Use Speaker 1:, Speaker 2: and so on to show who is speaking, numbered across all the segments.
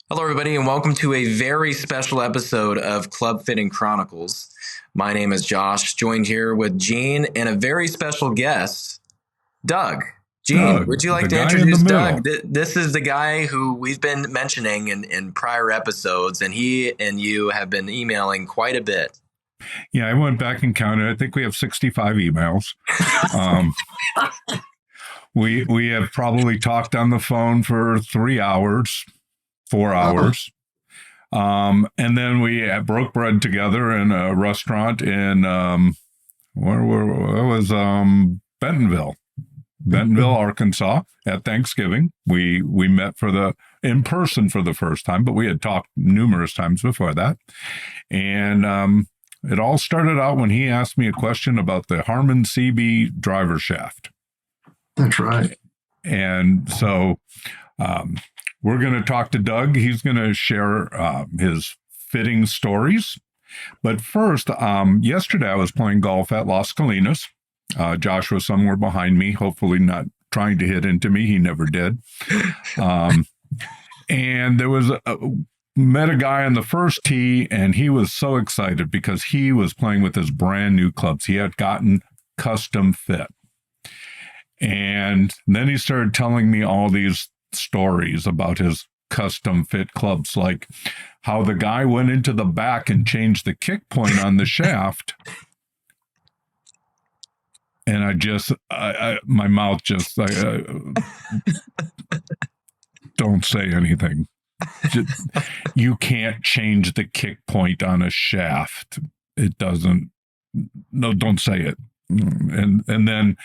Speaker 1: Hello, everybody, and welcome to a very special episode of Clubfittingchronicles. My name is Josh, joined here with Gene and a very special guest, Doug. Gene,
Speaker 2: Doug,
Speaker 1: would you like
Speaker 2: the
Speaker 1: to
Speaker 2: guy in the
Speaker 1: introduce
Speaker 2: middle.
Speaker 1: Doug? This is the guy who we've been mentioning in prior episodes, and he and you have been emailing quite a bit.
Speaker 2: Yeah, I went back and counted. I think we have 65 emails. Um, we have probably talked on the phone for 3 hours, 4 hours. And then we broke bread together in a restaurant in Bentonville, Arkansas at Thanksgiving. We met in person for the first time, but we had talked numerous times before that. And it all started out when he asked me a question about the Harman CB driver shaft.
Speaker 3: That's right.
Speaker 2: And so we're going to talk to Doug. He's going to share his fitting stories. But first, yesterday I was playing golf at Las Colinas. Josh was somewhere behind me, hopefully not trying to hit into me. He never did. And there was met a guy on the first tee, and he was so excited because he was playing with his brand new clubs. He had gotten custom fit. And then he started telling me all these stories about his custom fit clubs, like how the guy went into the back and changed the kick point on the shaft. And my mouth just, don't say anything. You can't change the kick point on a shaft. It doesn't. No, don't say it. And then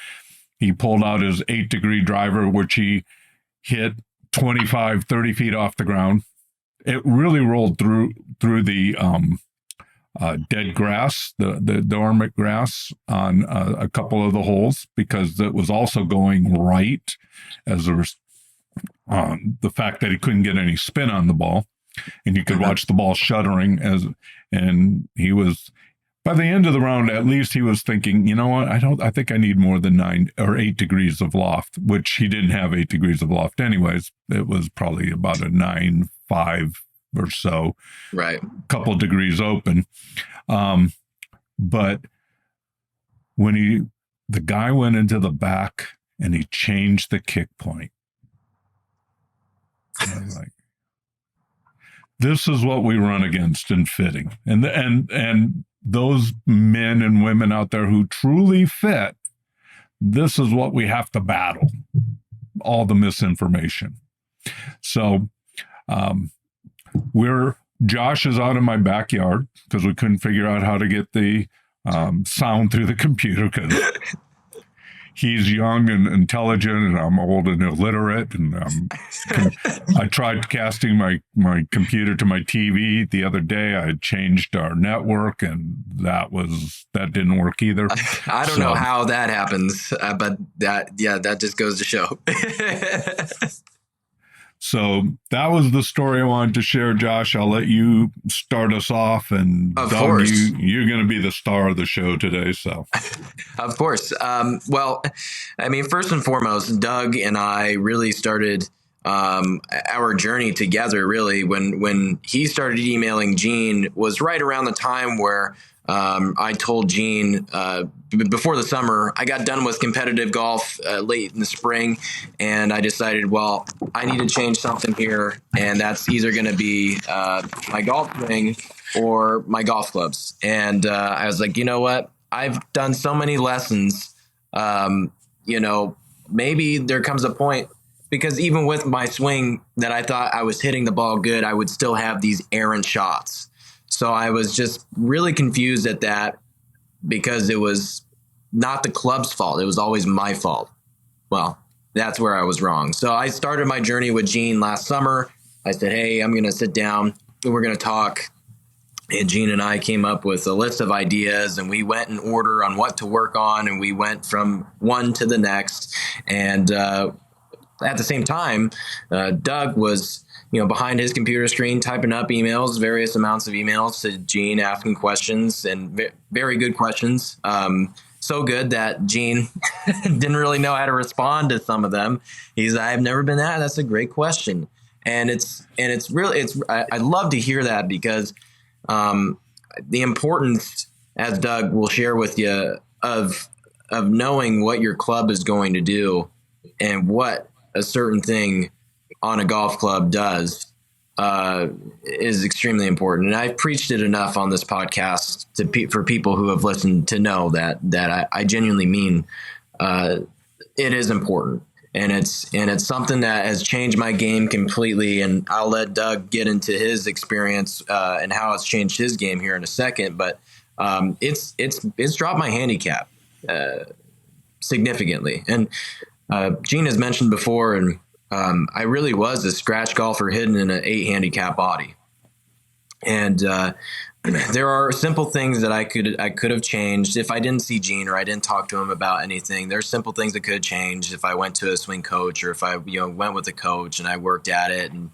Speaker 2: he pulled out his 8-degree driver, which he hit 25, 30 feet off the ground. It really rolled through the dead grass, the dormant grass on a couple of the holes, because it was also going right as there was the fact that he couldn't get any spin on the ball, and you could watch the ball shuddering and he was, by the end of the round, at least he was thinking, you know what, I think I need more than 9 or 8 degrees of loft, which he didn't have 8 degrees of loft anyways. It was probably about a 9.5 or so,
Speaker 1: right?
Speaker 2: Couple degrees open. But when the guy went into the back and he changed the kick point, I was like, this is what we run against in fitting. And those men and women out there who truly fit, this is what we have to battle, all the misinformation. So Josh is out in my backyard because we couldn't figure out how to get the sound through the computer, because he's young and intelligent, and I'm old and illiterate. And I tried casting my computer to my TV the other day. I changed our network, and that didn't work either.
Speaker 1: I don't know how that happens, but that just goes to show.
Speaker 2: So that was the story I wanted to share, Josh. I'll let you start us off, and
Speaker 1: of
Speaker 2: Doug,
Speaker 1: course,
Speaker 2: you're going to be the star of the show today. So,
Speaker 1: of course. Well, I mean, first and foremost, Doug and I really started our journey together. Really, when he started emailing Gene was right around the time where I told Gene before the summer, I got done with competitive golf late in the spring, and I decided, well, I need to change something here, and that's either going to be my golf swing or my golf clubs. And I was like, you know what? I've done so many lessons, maybe there comes a point, because even with my swing that I thought I was hitting the ball good, I would still have these errant shots. So I was just really confused at that, because it was not the club's fault. It was always my fault. Well, that's where I was wrong. So I started my journey with Gene last summer. I said, hey, I'm going to sit down and we're going to talk. And Gene and I came up with a list of ideas, and we went in order on what to work on. And we went from one to the next. And at the same time, Doug was behind his computer screen, typing up emails, various amounts of emails to Gene, asking questions, and very good questions. So good that Gene didn't really know how to respond to some of them. I've never been that. That's a great question. And it's really, I love to hear that because the importance, as Doug will share with you, of knowing what your club is going to do and what a certain thing on a golf club does is extremely important. And I've preached it enough on this podcast for people who have listened to know that I genuinely mean it is important. And it's something that has changed my game completely. And I'll let Doug get into his experience and how it's changed his game here in a second. But it's dropped my handicap significantly. And Gene has mentioned before, and I really was a scratch golfer hidden in an 8 handicap body. And there are simple things that I could have changed if I didn't see Gene or I didn't talk to him about anything. There's simple things that could change if I went to a swing coach or if I went with a coach and I worked at it and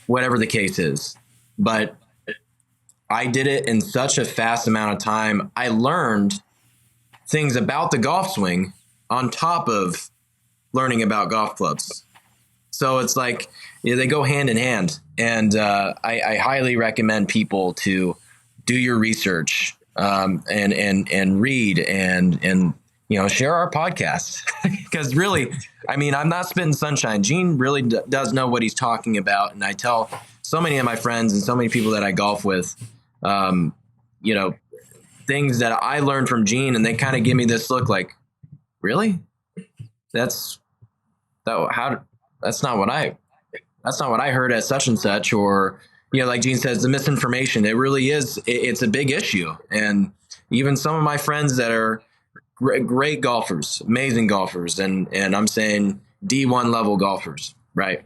Speaker 1: whatever the case is. But I did it in such a fast amount of time. I learned things about the golf swing on top of learning about golf clubs. So it's like they go hand in hand. And I highly recommend people to do your research and read and share our podcast. Because really, I mean, I'm not spitting sunshine. Gene really does know what he's talking about. And I tell so many of my friends and so many people that I golf with, things that I learned from Gene, and they kind of give me this look like, really? That's not what I heard at such and such, or, like Gene says, the misinformation, it really is. It's a big issue. And even some of my friends that are great golfers, amazing golfers, and I'm saying D1 level golfers, right?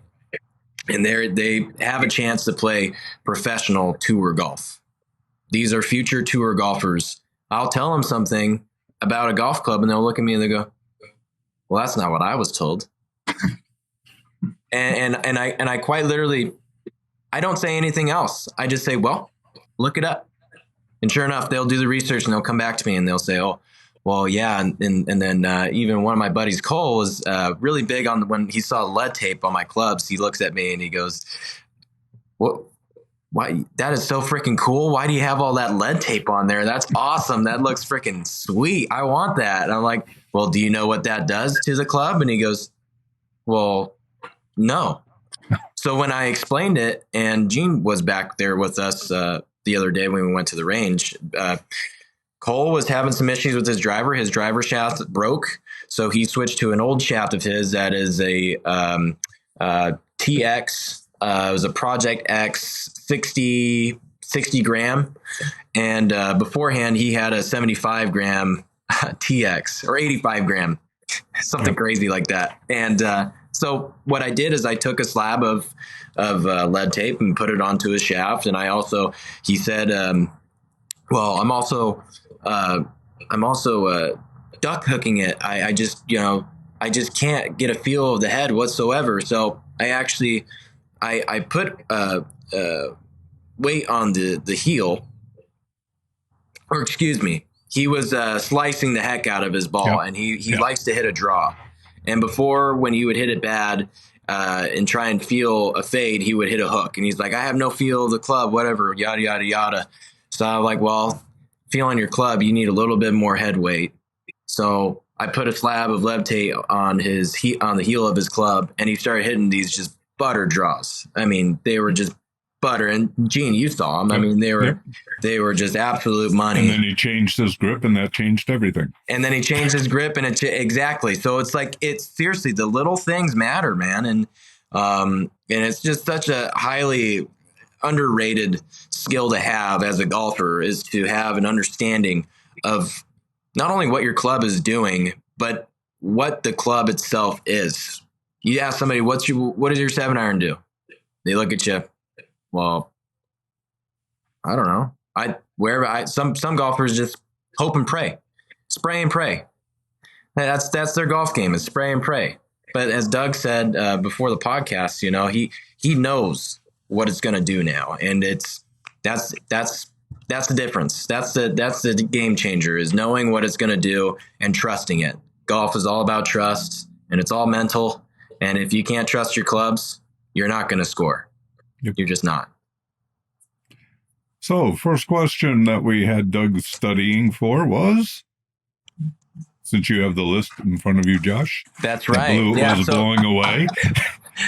Speaker 1: And they have a chance to play professional tour golf. These are future tour golfers. I'll tell them something about a golf club and they'll look at me and they go, well, that's not what I was told. And I quite literally, I don't say anything else. I just say, well, look it up. And sure enough, they'll do the research and they'll come back to me and they'll say, oh, well, yeah. And then even one of my buddies, Cole, was really big on when he saw lead tape on my clubs. He looks at me and he goes, what? Why? That is so freaking cool. Why do you have all that lead tape on there? That's awesome. That looks freaking sweet. I want that. And I'm like, well, do you know what that does to the club? And he goes, well, no. So when I explained it, and Gene was back there with us the other day when we went to the range, Cole was having some issues with his driver. His driver shaft broke. So he switched to an old shaft of his that is a TX. It was a Project X 60 gram. And beforehand, he had a 75 gram TX or 85 gram, something crazy like that. And so what I did is I took a slab of lead tape and put it onto his shaft. And he said, well, I'm also duck hooking it. I just can't get a feel of the head whatsoever. So I put weight on the heel, or excuse me, he was slicing the heck out of his ball, and he likes to hit a draw. And before, when he would hit it bad and try and feel a fade, he would hit a hook. And he's like, I have no feel of the club, whatever, yada, yada, yada. So I'm like, well, feeling your club, you need a little bit more head weight. So I put a slab of lead tape on the heel of his club, and he started hitting these just butter draws. I mean, they were just butter. And Gene, you saw them. I mean, they were just absolute money.
Speaker 2: And then he changed his grip, and that changed everything.
Speaker 1: And exactly. So it's like, it's seriously, the little things matter, man. And it's just such a highly underrated skill to have as a golfer, is to have an understanding of not only what your club is doing, but what the club itself is. You ask somebody, what does your 7-iron do? They look at you. Well, I don't know. Some golfers just hope and pray, spray and pray. That's their golf game, is spray and pray. But as Doug said before the podcast, he knows what it's going to do now, and that's the difference. That's the game changer, is knowing what it's going to do and trusting it. Golf is all about trust, and it's all mental. And if you can't trust your clubs, you're not going to score.
Speaker 2: Yep.
Speaker 1: You're just not.
Speaker 2: So, first question that we had Doug studying for was, since you have the list in front of you, Josh.
Speaker 1: That's right.
Speaker 2: Was blowing away.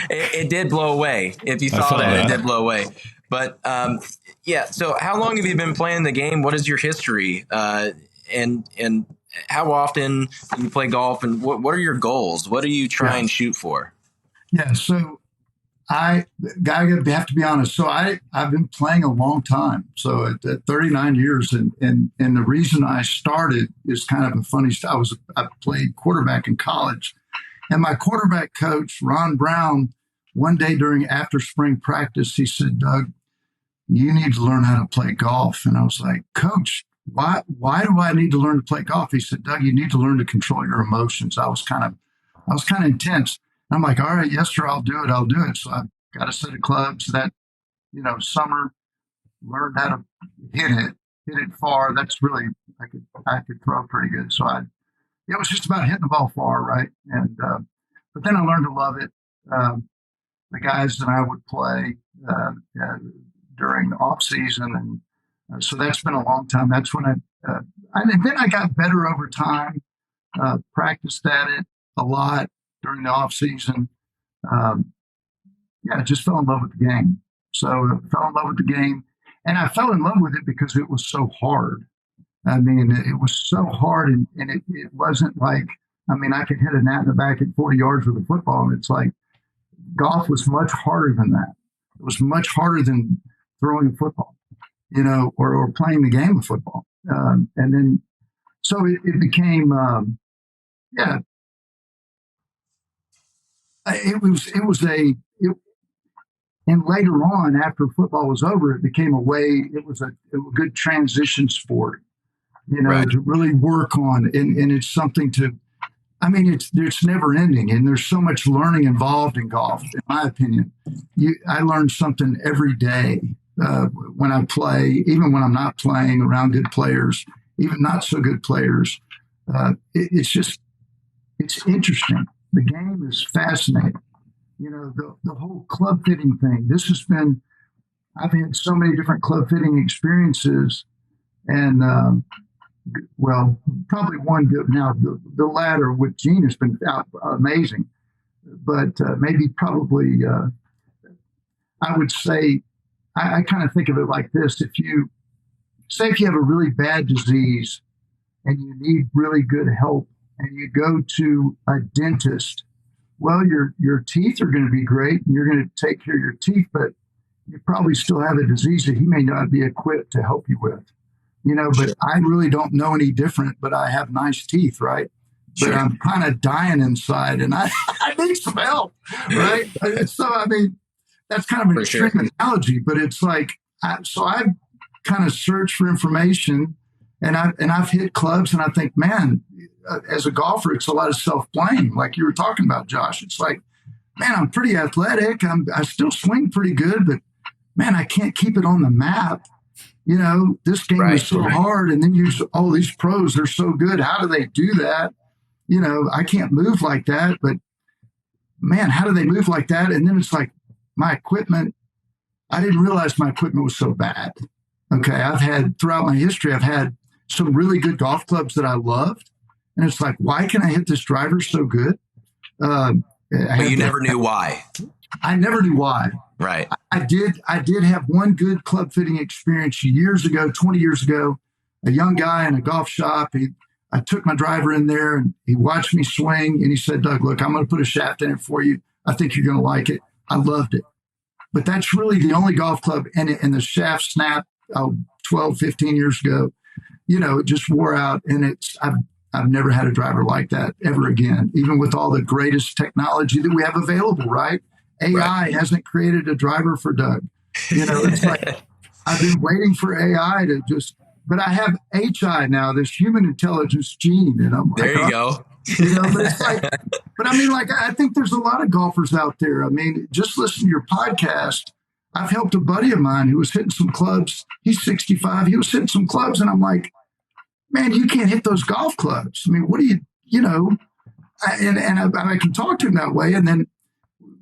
Speaker 1: It did blow away. If you saw that, it did blow away. But so how long have you been playing the game? What is your history? And how often do you play golf? And what are your goals? What do you try and shoot for?
Speaker 3: Yeah, so I have to be honest. So I've been playing a long time. So at 39 years, and the reason I started is kind of a funny. I played quarterback in college, and my quarterback coach Ron Brown, one day after spring practice, he said, "Doug, you need to learn how to play golf." And I was like, "Coach, why do I need to learn to play golf?" He said, "Doug, you need to learn to control your emotions." I was kind of intense. I'm like, "All right, yes, sir, I'll do it." So I got a set of clubs that, summer, learned how to hit it far. That's really, I could throw pretty good. So it was just about hitting the ball far, right? And but then I learned to love it. The guys that I would play during the off season, and so that's been a long time. That's when and then I got better over time. Practiced at it a lot during the off season. I just fell in love with the game. So I fell in love with the game, and I fell in love with it because it was so hard. I mean, it was so hard, and it wasn't like, I could hit a gnat in the back at 40 yards with a football, and it's like golf was much harder than that. It was much harder than throwing a football, or playing the game of football. And then, so it became, and later on, after football was over, it became it was a good transition sport,
Speaker 1: Right.
Speaker 3: to really work on. And it's something it's never ending. And there's so much learning involved in golf, in my opinion. I learn something every day when I play, even when I'm not playing around good players, even not so good players. It's interesting. The game is fascinating. The whole club fitting thing. I've had so many different club fitting experiences, and probably one good. Now the latter with Gene has been amazing, but I would say I kind of think of it like this: if you have a really bad disease and you need really good help, and you go to a dentist. Well, your teeth are going to be great, and you're going to take care of your teeth, but you probably still have a disease that he may not be equipped to help you with. But I really don't know any different, but I have nice teeth, right? But
Speaker 1: Sure.
Speaker 3: I'm kind of dying inside, and I need some help, right? So, that's kind of an extreme analogy, but it's like, so I've kind of searched for information, and I've hit clubs, and I think, man, as a golfer, it's a lot of self-blame, like you were talking about, Josh. It's like, man, I'm pretty athletic. I still swing pretty good, but man, I can't keep it on the map. This game is so hard. And then these pros, they're so good. How do they do that? I can't move like that, but man, how do they move like that? And then it's like my equipment, I didn't realize my equipment was so bad. Okay. Throughout my history, I've had some really good golf clubs that I loved. And it's like, why can I hit this driver so good?
Speaker 1: But you never knew why.
Speaker 3: I never knew why.
Speaker 1: Right.
Speaker 3: I did have one good club fitting experience years ago, 20 years ago. A young guy in a golf shop. I took my driver in there, and he watched me swing, and he said, "Doug, look, I'm going to put a shaft in it for you. I think you're going to like it." I loved it. But that's really the only golf club, and the shaft snapped 12, 15 years ago. It just wore out, and I've never had a driver like that ever again, even with all the greatest technology that we have available, right? AI hasn't created a driver for Doug. It's like I've been waiting for AI but I have HI now, this human intelligence gene. And I'm like,
Speaker 1: there you go.
Speaker 3: But it's like, I think there's a lot of golfers out there. Just listen to your podcast. I've helped a buddy of mine who was hitting some clubs. He's 65. He was hitting some clubs, and I'm like, man, you can't hit those golf clubs. What do you, and I can talk to him that way. And then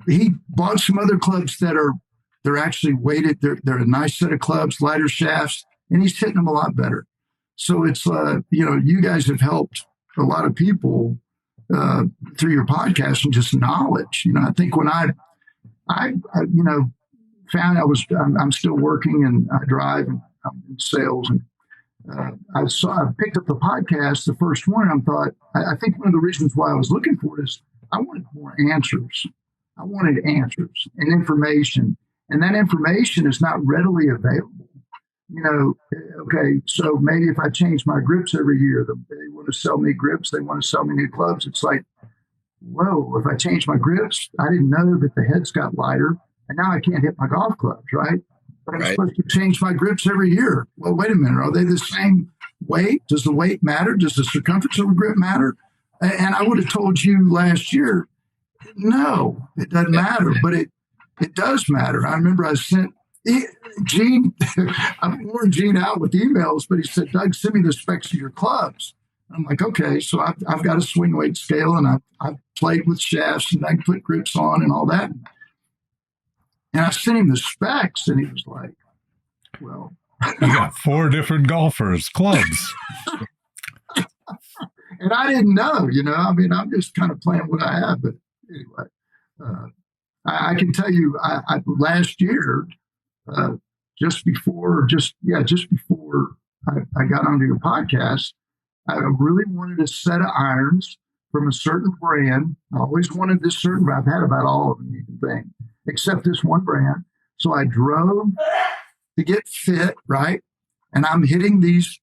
Speaker 3: he bought some other clubs they're actually weighted. They're a nice set of clubs, lighter shafts, and he's hitting them a lot better. So it's you guys have helped a lot of people through your podcast and just knowledge. I think when I found I'm still working and I drive and I'm in sales, and I picked up the podcast, the first one. And I think one of the reasons why I was looking for it is I wanted more answers. I wanted answers and information, and that information is not readily available. Okay, so maybe if I change my grips every year, they want to sell me grips, they want to sell me new clubs. It's like, whoa, if I change my grips, I didn't know that the heads got lighter, and now I can't hit my golf clubs, right? But I'm supposed to change my grips every year. Well, wait a minute, are they the same weight? Does the weight matter? Does the circumference of a grip matter? And I would have told you last year, no, it doesn't matter, but it does matter. I remember I sent Gene, I've worn Gene out with emails, but he said, Doug, send me the specs of your clubs. I'm like, okay, so I've got a swing weight scale, and I've played with shafts, and I can put grips on and all that. And I sent him the specs, and he was like, well.
Speaker 2: You got 4 different golfers' clubs.
Speaker 3: And I didn't know, I'm just kind of playing what I have. But anyway, I can tell you, I last year, just before I got onto your podcast, I really wanted a set of irons from a certain brand. I always wanted this certain brand. I've had about all of them you can think, except this one brand. So I drove to get fit, right? And I'm hitting these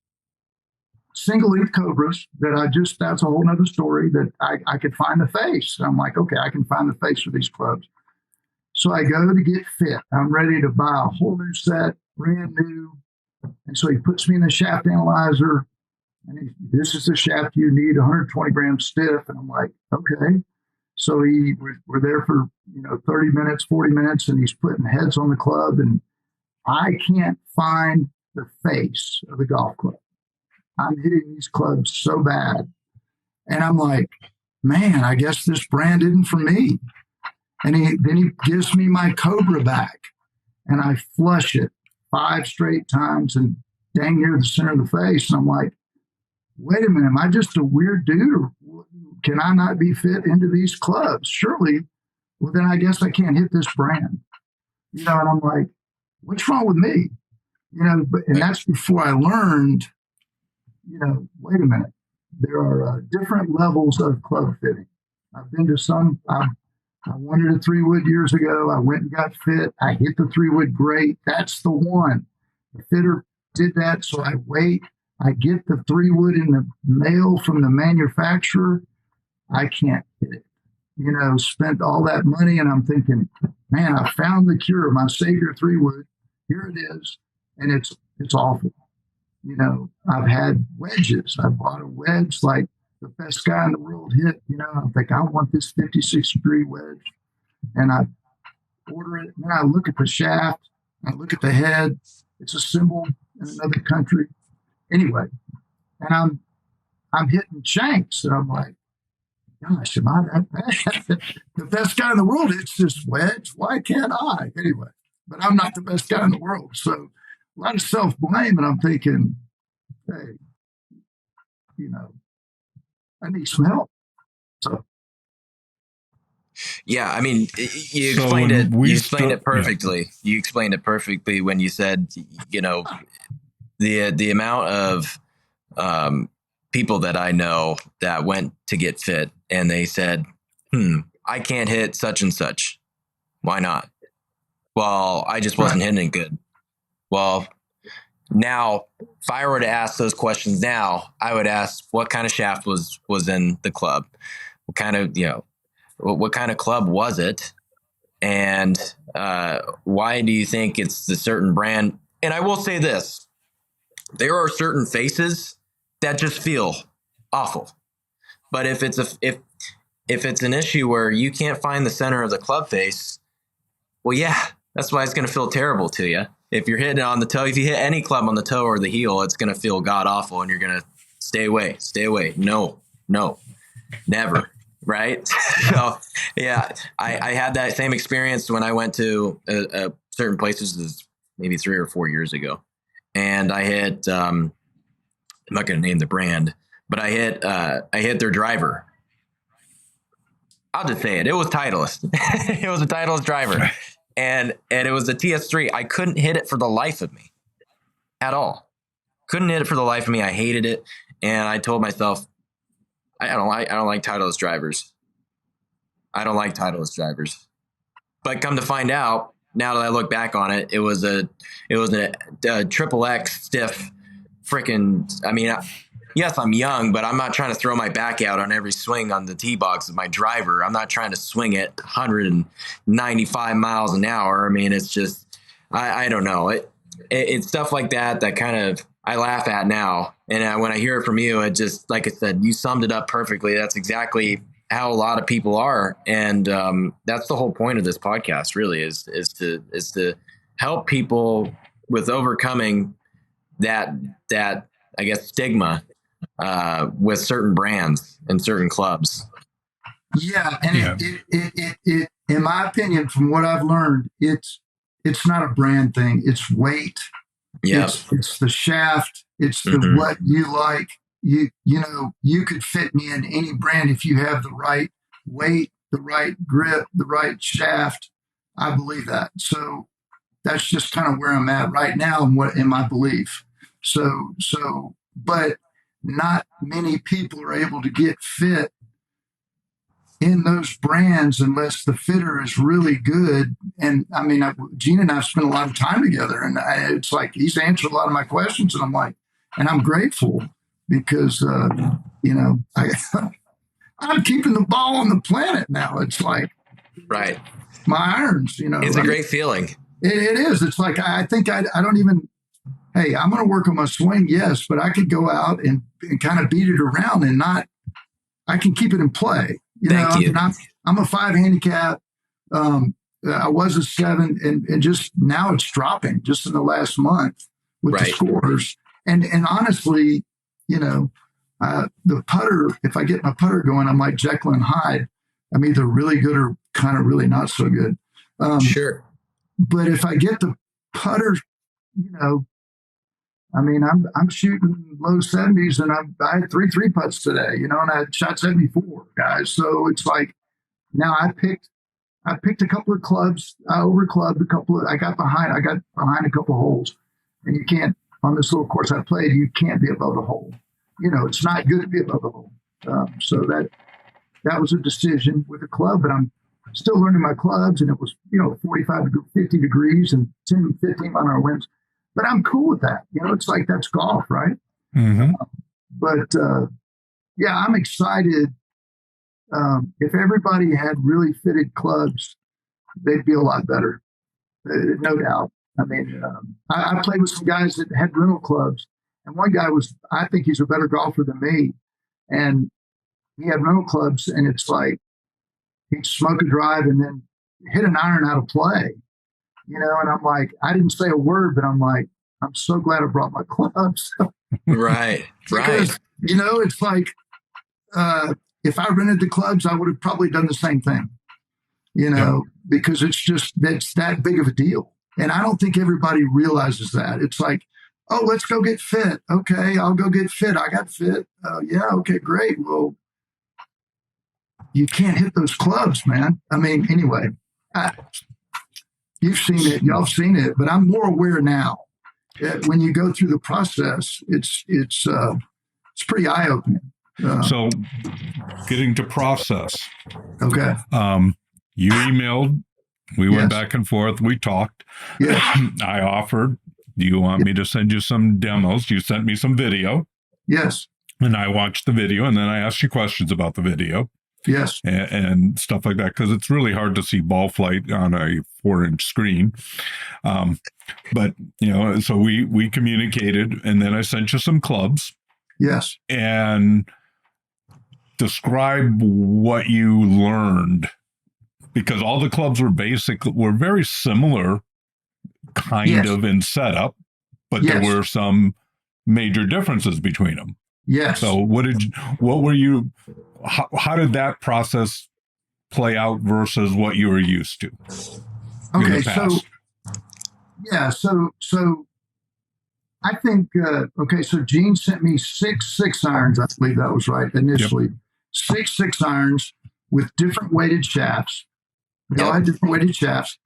Speaker 3: single leaf Cobras that's a whole nother story, that I could find the face. And I'm like, okay, I can find the face for these clubs. So I go to get fit. I'm ready to buy a whole new set, brand new. And so he puts me in the shaft analyzer, and this is the shaft you need, 120 grams stiff. And I'm like, okay. So we're there for 30 minutes, 40 minutes, and he's putting heads on the club, and I can't find the face of the golf club. I'm hitting these clubs so bad. And I'm like, man, I guess this brand isn't for me. And then he gives me my Cobra back, and I flush it 5 straight times and dang near the center of the face. And I'm like, wait a minute, am I just a weird dude, or can I not be fit into these clubs? Surely, well, then I guess I can't hit this brand. And I'm like, what's wrong with me? And that's before I learned, wait a minute, there are different levels of club fitting. I've been to some, I wanted a 3-wood years ago. I went and got fit. I hit the 3-wood great. That's the one. The fitter did that. So I wait. I get the 3-wood in the mail from the manufacturer. I can't hit it. Spent all that money, and I'm thinking, man, I found the cure. My savior 3-wood. Here it is. And it's awful. I've had wedges. I bought a wedge like the best guy in the world hit. I think I want this 56-degree wedge, and I order it. And then I look at the shaft, I look at the head. It's assembled in another country. Anyway, and I'm hitting shanks, and I'm like, gosh, am I that bad? The best guy in the world hits this wedge. Why can't I? Anyway, but I'm not the best guy in the world, so a lot of self-blame, and I'm thinking, hey, I need some help. So,
Speaker 1: yeah, I mean, you explained it. You explained it perfectly. Yeah. You explained it perfectly when you said, the amount of people that I know that went to get fit, and they said, I can't hit such and such. Why not? Well, I just wasn't hitting good. Well, now, if I were to ask those questions now, I would ask what kind of shaft was in the club, what kind of club was it, and why do you think it's the certain brand? And I will say this: there are certain faces that just feel awful, but if it's an issue where you can't find the center of the club face, well, yeah, that's why it's going to feel terrible to you. If you're hitting it on the toe, if you hit any club on the toe or the heel, it's going to feel god awful, and you're going to stay away. No, never. right? So yeah, I had that same experience when I went to certain places maybe 3 or 4 years ago, and I hit. I'm not going to name the brand, but I hit their driver. I'll just say it. It was Titleist. It was a Titleist driver, and it was a TS3. I couldn't hit it for the life of me, at all. Couldn't hit it for the life of me. I hated it, and I told myself, I don't like Titleist drivers. I don't like Titleist drivers. But come to find out, now that I look back on it, it was a triple X stiff freaking. I mean, yes, I'm young, but I'm not trying to throw my back out on every swing on the tee box of my driver. I'm not trying to swing it 195 miles an hour. I mean, it's just I don't know. It's stuff like that kind of I laugh at now, and when I hear it from you, it just, like I said, you summed it up perfectly. That's exactly how a lot of people are, and that's the whole point of this podcast. Really, is to help people with overcoming that I guess stigma with certain brands and certain clubs.
Speaker 3: Yeah, and it in my opinion, from what I've learned, it's not a brand thing. It's weight.
Speaker 1: Yeah,
Speaker 3: it's the shaft. It's the what you like. You know, you could fit me in any brand if you have the right weight, the right grip, the right shaft. I believe that. So that's just kind of where I'm at right now and what in my belief. So but not many people are able to get fit in those brands unless the fitter is really good. And I mean, Gene and I have spent a lot of time together, and it's like he's answered a lot of my questions, and I'm like, and I'm grateful because you know, I'm keeping the ball on the planet now. It's like
Speaker 1: right.
Speaker 3: My irons, you know,
Speaker 1: it's a great feeling.
Speaker 3: It is. It's like I think I don't even. Hey, I'm going to work on my swing, yes, but I could go out and kind of beat it around and not. I can keep it in play.
Speaker 1: Thank you.
Speaker 3: I'm a 5 handicap. I was a 7, and just now it's dropping just in the last month with the scores. And honestly, you know, the putter, if I get my putter going, I'm like Jekyll and Hyde. I'm either really good or kind of really not so good.
Speaker 1: Sure.
Speaker 3: But if I get the putter, you know, I mean, I'm shooting low 70s, and I had 3 putts today, you know, and I shot 74, guys. So it's like now I picked a couple of clubs. I overclubbed a couple of. I got behind a couple of holes, and you can't on this little course I played. You can't be above the hole. You know, it's not good to be above the hole. So that was a decision with the club, but I'm still learning my clubs, and it was 45 to 50 degrees and 10, 15 mile an hour winds. But I'm cool with that. You know, it's like that's golf, right?
Speaker 2: Mm-hmm.
Speaker 3: Yeah, I'm excited. If everybody had really fitted clubs, they'd be a lot better, no doubt. I mean, I played with some guys that had rental clubs, and one guy I think he's a better golfer than me, and he had rental clubs, and it's like he'd smoke a drive and then hit an iron out of play. You know, and I'm like, I didn't say a word, but I'm like, I'm so glad I brought my clubs.
Speaker 1: Right.
Speaker 3: Because, you know, it's like, if I rented the clubs, I would have probably done the same thing, you know, because it's that big of a deal. And I don't think everybody realizes that. It's like, oh, let's go get fit. Okay, I'll go get fit. I got fit. Yeah, okay, great. Well, you can't hit those clubs, man. I mean, anyway, you've seen it, y'all have seen it, but I'm more aware now. When you go through the process, it's pretty eye opening.
Speaker 2: So, getting to process.
Speaker 3: Okay.
Speaker 2: You emailed. We went back and forth. We talked.
Speaker 3: Yes.
Speaker 2: I offered. Do you want me to send you some demos? You sent me some video.
Speaker 3: Yes.
Speaker 2: And I watched the video, and then I asked you questions about the video.
Speaker 3: Yes.
Speaker 2: And stuff like that, because it's really hard to see ball flight on a 4-inch screen. But, you know, so we communicated, and then I sent you some clubs.
Speaker 3: Yes.
Speaker 2: And describe what you learned, because all the clubs were very similar kind of in setup, but there were some major differences between them.
Speaker 3: Yes.
Speaker 2: So how did that process play out versus what you were used to in
Speaker 3: Okay.
Speaker 2: the past?
Speaker 3: Yeah. So I think, okay. So Gene sent me six irons. I believe that was right
Speaker 2: Yep.
Speaker 3: initially. Six irons with different weighted shafts. They all
Speaker 1: Yep.
Speaker 3: had different weighted shafts.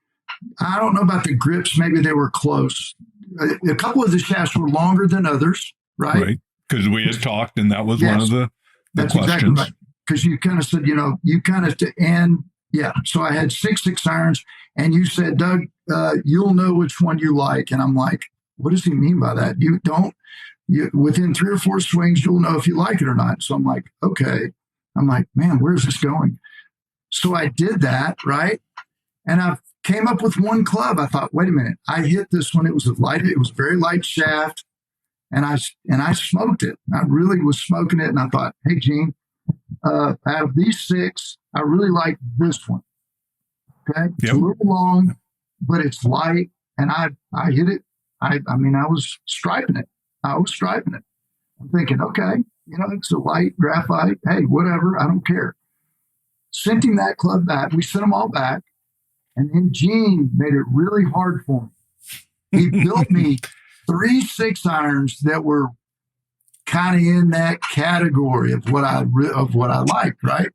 Speaker 3: I don't know about the grips. Maybe they were close. A couple of the shafts were longer than others, right?
Speaker 2: Right. Because we had talked, and that was one
Speaker 3: Yes,
Speaker 2: of the
Speaker 3: that's exactly
Speaker 2: questions.
Speaker 3: right. Because you kind of said, you kind of, and yeah. So I had six irons, and you said, Doug, you'll know which one you like. And I'm like, what does he mean by that? You don't, within 3 or 4 swings, you'll know if you like it or not. So I'm like, okay. I'm like, man, where's this going? So I did that, right? And I came up with one club. I thought, wait a minute, I hit this one. It was a very light shaft, and I smoked it. I really was smoking it, and I thought, hey, Gene, out of these six, I really like this one. Okay, it's a little long, but it's light, and I hit it. I mean, I was striping it. I'm thinking, okay, it's a light graphite. Hey, whatever, I don't care. Sent him that club back. We sent them all back. And then Gene made it really hard for me. He built me 3 6-irons that were kind of in that category of what I liked, right?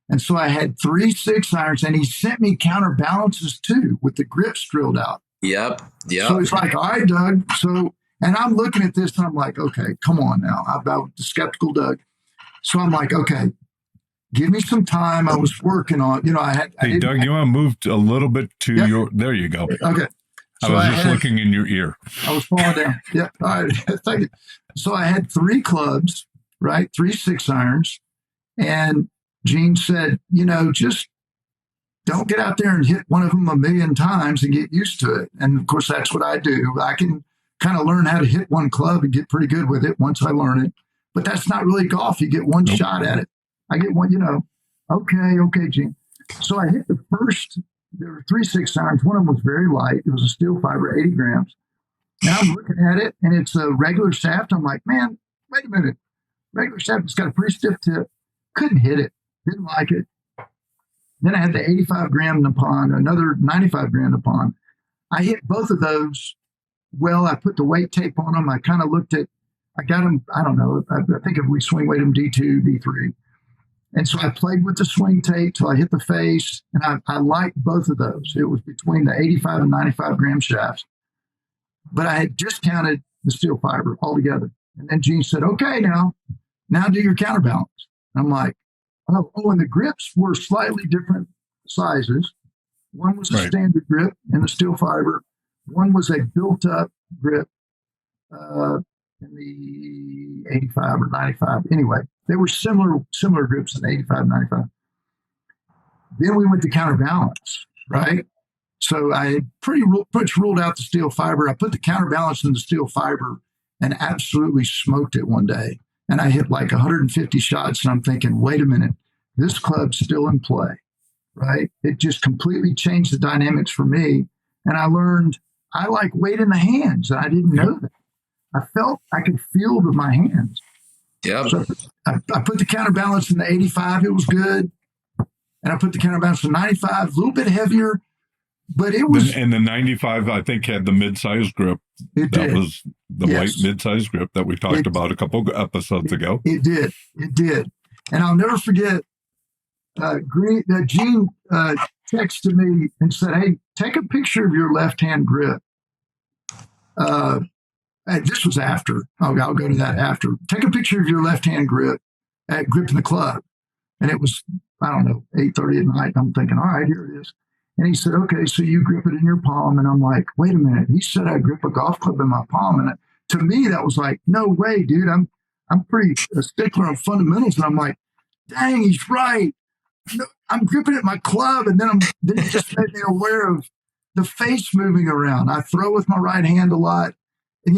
Speaker 3: And so I had 3 6-irons, and he sent me counterbalances too with the grips drilled out.
Speaker 1: Yep.
Speaker 3: So he's like, all right, Doug. So, and I'm looking at this, and I'm like, okay, come on now. I'm about the skeptical Doug. So I'm like, okay, give me some time. I was working on,
Speaker 2: Hey, Doug, you want to move a little bit to there you go.
Speaker 3: Okay.
Speaker 2: So I was just looking in your ear.
Speaker 3: I was falling down. Yep. All right. Thank you. So I had 3 clubs, right? 3 6-irons. And Gene said, just don't get out there and hit one of them a million times and get used to it. And of course, that's what I do. I can kind of learn how to hit one club and get pretty good with it once I learn it. But that's not really golf. You get one shot at it. I get one, okay, Gene. So I hit the first, there were 3 6-irons. One of them was very light. It was a steel fiber, 80 grams. And I'm looking at it, and it's a regular shaft. I'm like, man, wait a minute. Regular shaft, it's got a pretty stiff tip. Couldn't hit it. Didn't like it. Then I had the 85 gram Nippon, another 95 gram Nippon. I hit both of those. Well, I put the weight tape on them. I kind of looked at, I got them, I don't know. I think if we swing weight them D2, D3. And so I played with the swing tape till I hit the face, and I liked both of those. It was between the 85 and 95 gram shafts. But I had discounted the steel fiber altogether. And then Gene said, okay, now do your counterbalance. I'm like, oh, and the grips were slightly different sizes. One was a standard grip in the steel fiber. One was a built-up grip in the 85 or 95. Anyway, they were similar grips in 85, 95. Then we went to counterbalance, right? So I had pretty much ruled out the steel fiber. I put the counterbalance in the steel fiber and absolutely smoked it one day. And I hit like 150 shots, and I'm thinking, wait a minute, this club's still in play, right? It just completely changed the dynamics for me. And I learned I like weight in the hands, and I didn't know that. I felt I could feel with my hands.
Speaker 1: Yep.
Speaker 3: So I put the counterbalance in the 85. It was good. And I put the counterbalance in 95, a little bit heavier, but it was.
Speaker 2: And the 95, I think, had the mid-size grip. That was the white mid-size grip that we talked about a couple episodes ago.
Speaker 3: It did. And I'll never forget, Gene texted me and said, hey, take a picture of your left-hand grip. This was after. I'll go to that after. Take a picture of your left-hand grip at gripping the club. And it was, I don't know, 8:30 at night. I'm thinking, all right, here it is. And he said, okay, so you grip it in your palm. And I'm like, wait a minute. He said I grip a golf club in my palm. And to me, that was like, no way, dude. I'm pretty a stickler on fundamentals. And I'm like, dang, he's right. No, I'm gripping at my club. And then it just made me aware of the face moving around. I throw with my right hand a lot. And,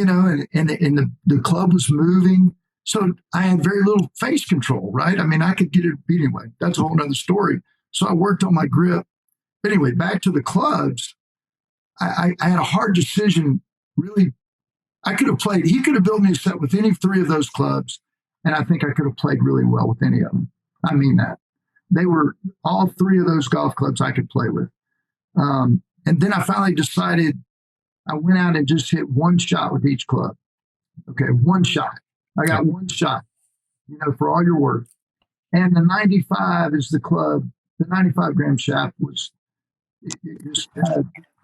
Speaker 3: and the club was moving. So I had very little face control, right? I mean, I could get it beat anyway. That's a whole nother story. So I worked on my grip. But anyway, back to the clubs. I had a hard decision, really. He could have built me a set with any 3 of those clubs. And I think I could have played really well with any of them. I mean that. They were all three of those golf clubs I could play with. And then I finally decided I went out and just hit one shot with each club. Okay, one shot. I got one shot, for all your work. And the 95 is the club. The 95 gram shaft was,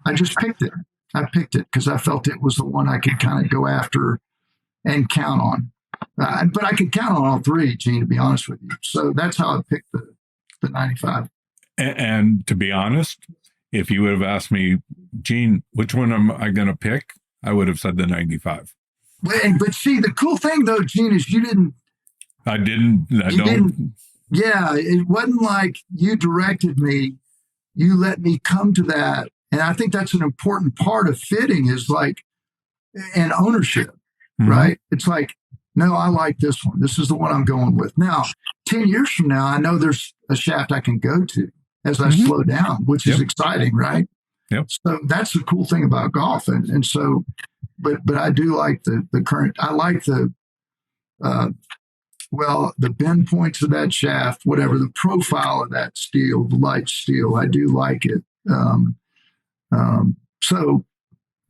Speaker 3: I just picked it. I picked it because I felt it was the one I could kind of go after and count on. But I could count on all three, Gene, to be honest with you. So that's how I picked the 95.
Speaker 2: And to be honest, if you would have asked me, Gene, which one am I going to pick? I would have said the 95.
Speaker 3: But see, the cool thing though, Gene, is you didn't.
Speaker 2: I don't.
Speaker 3: Yeah, it wasn't like you directed me. You let me come to that. And I think that's an important part of fitting is like an ownership, right? It's like, no, I like this one. This is the one I'm going with. Now, 10 years from now, I know there's a shaft I can go to as I slow down, which is exciting, right?
Speaker 2: Yep.
Speaker 3: So that's the cool thing about golf. And so, but I do like the current, I like the bend points of that shaft, whatever, the profile of that steel, the light steel, I do like it. So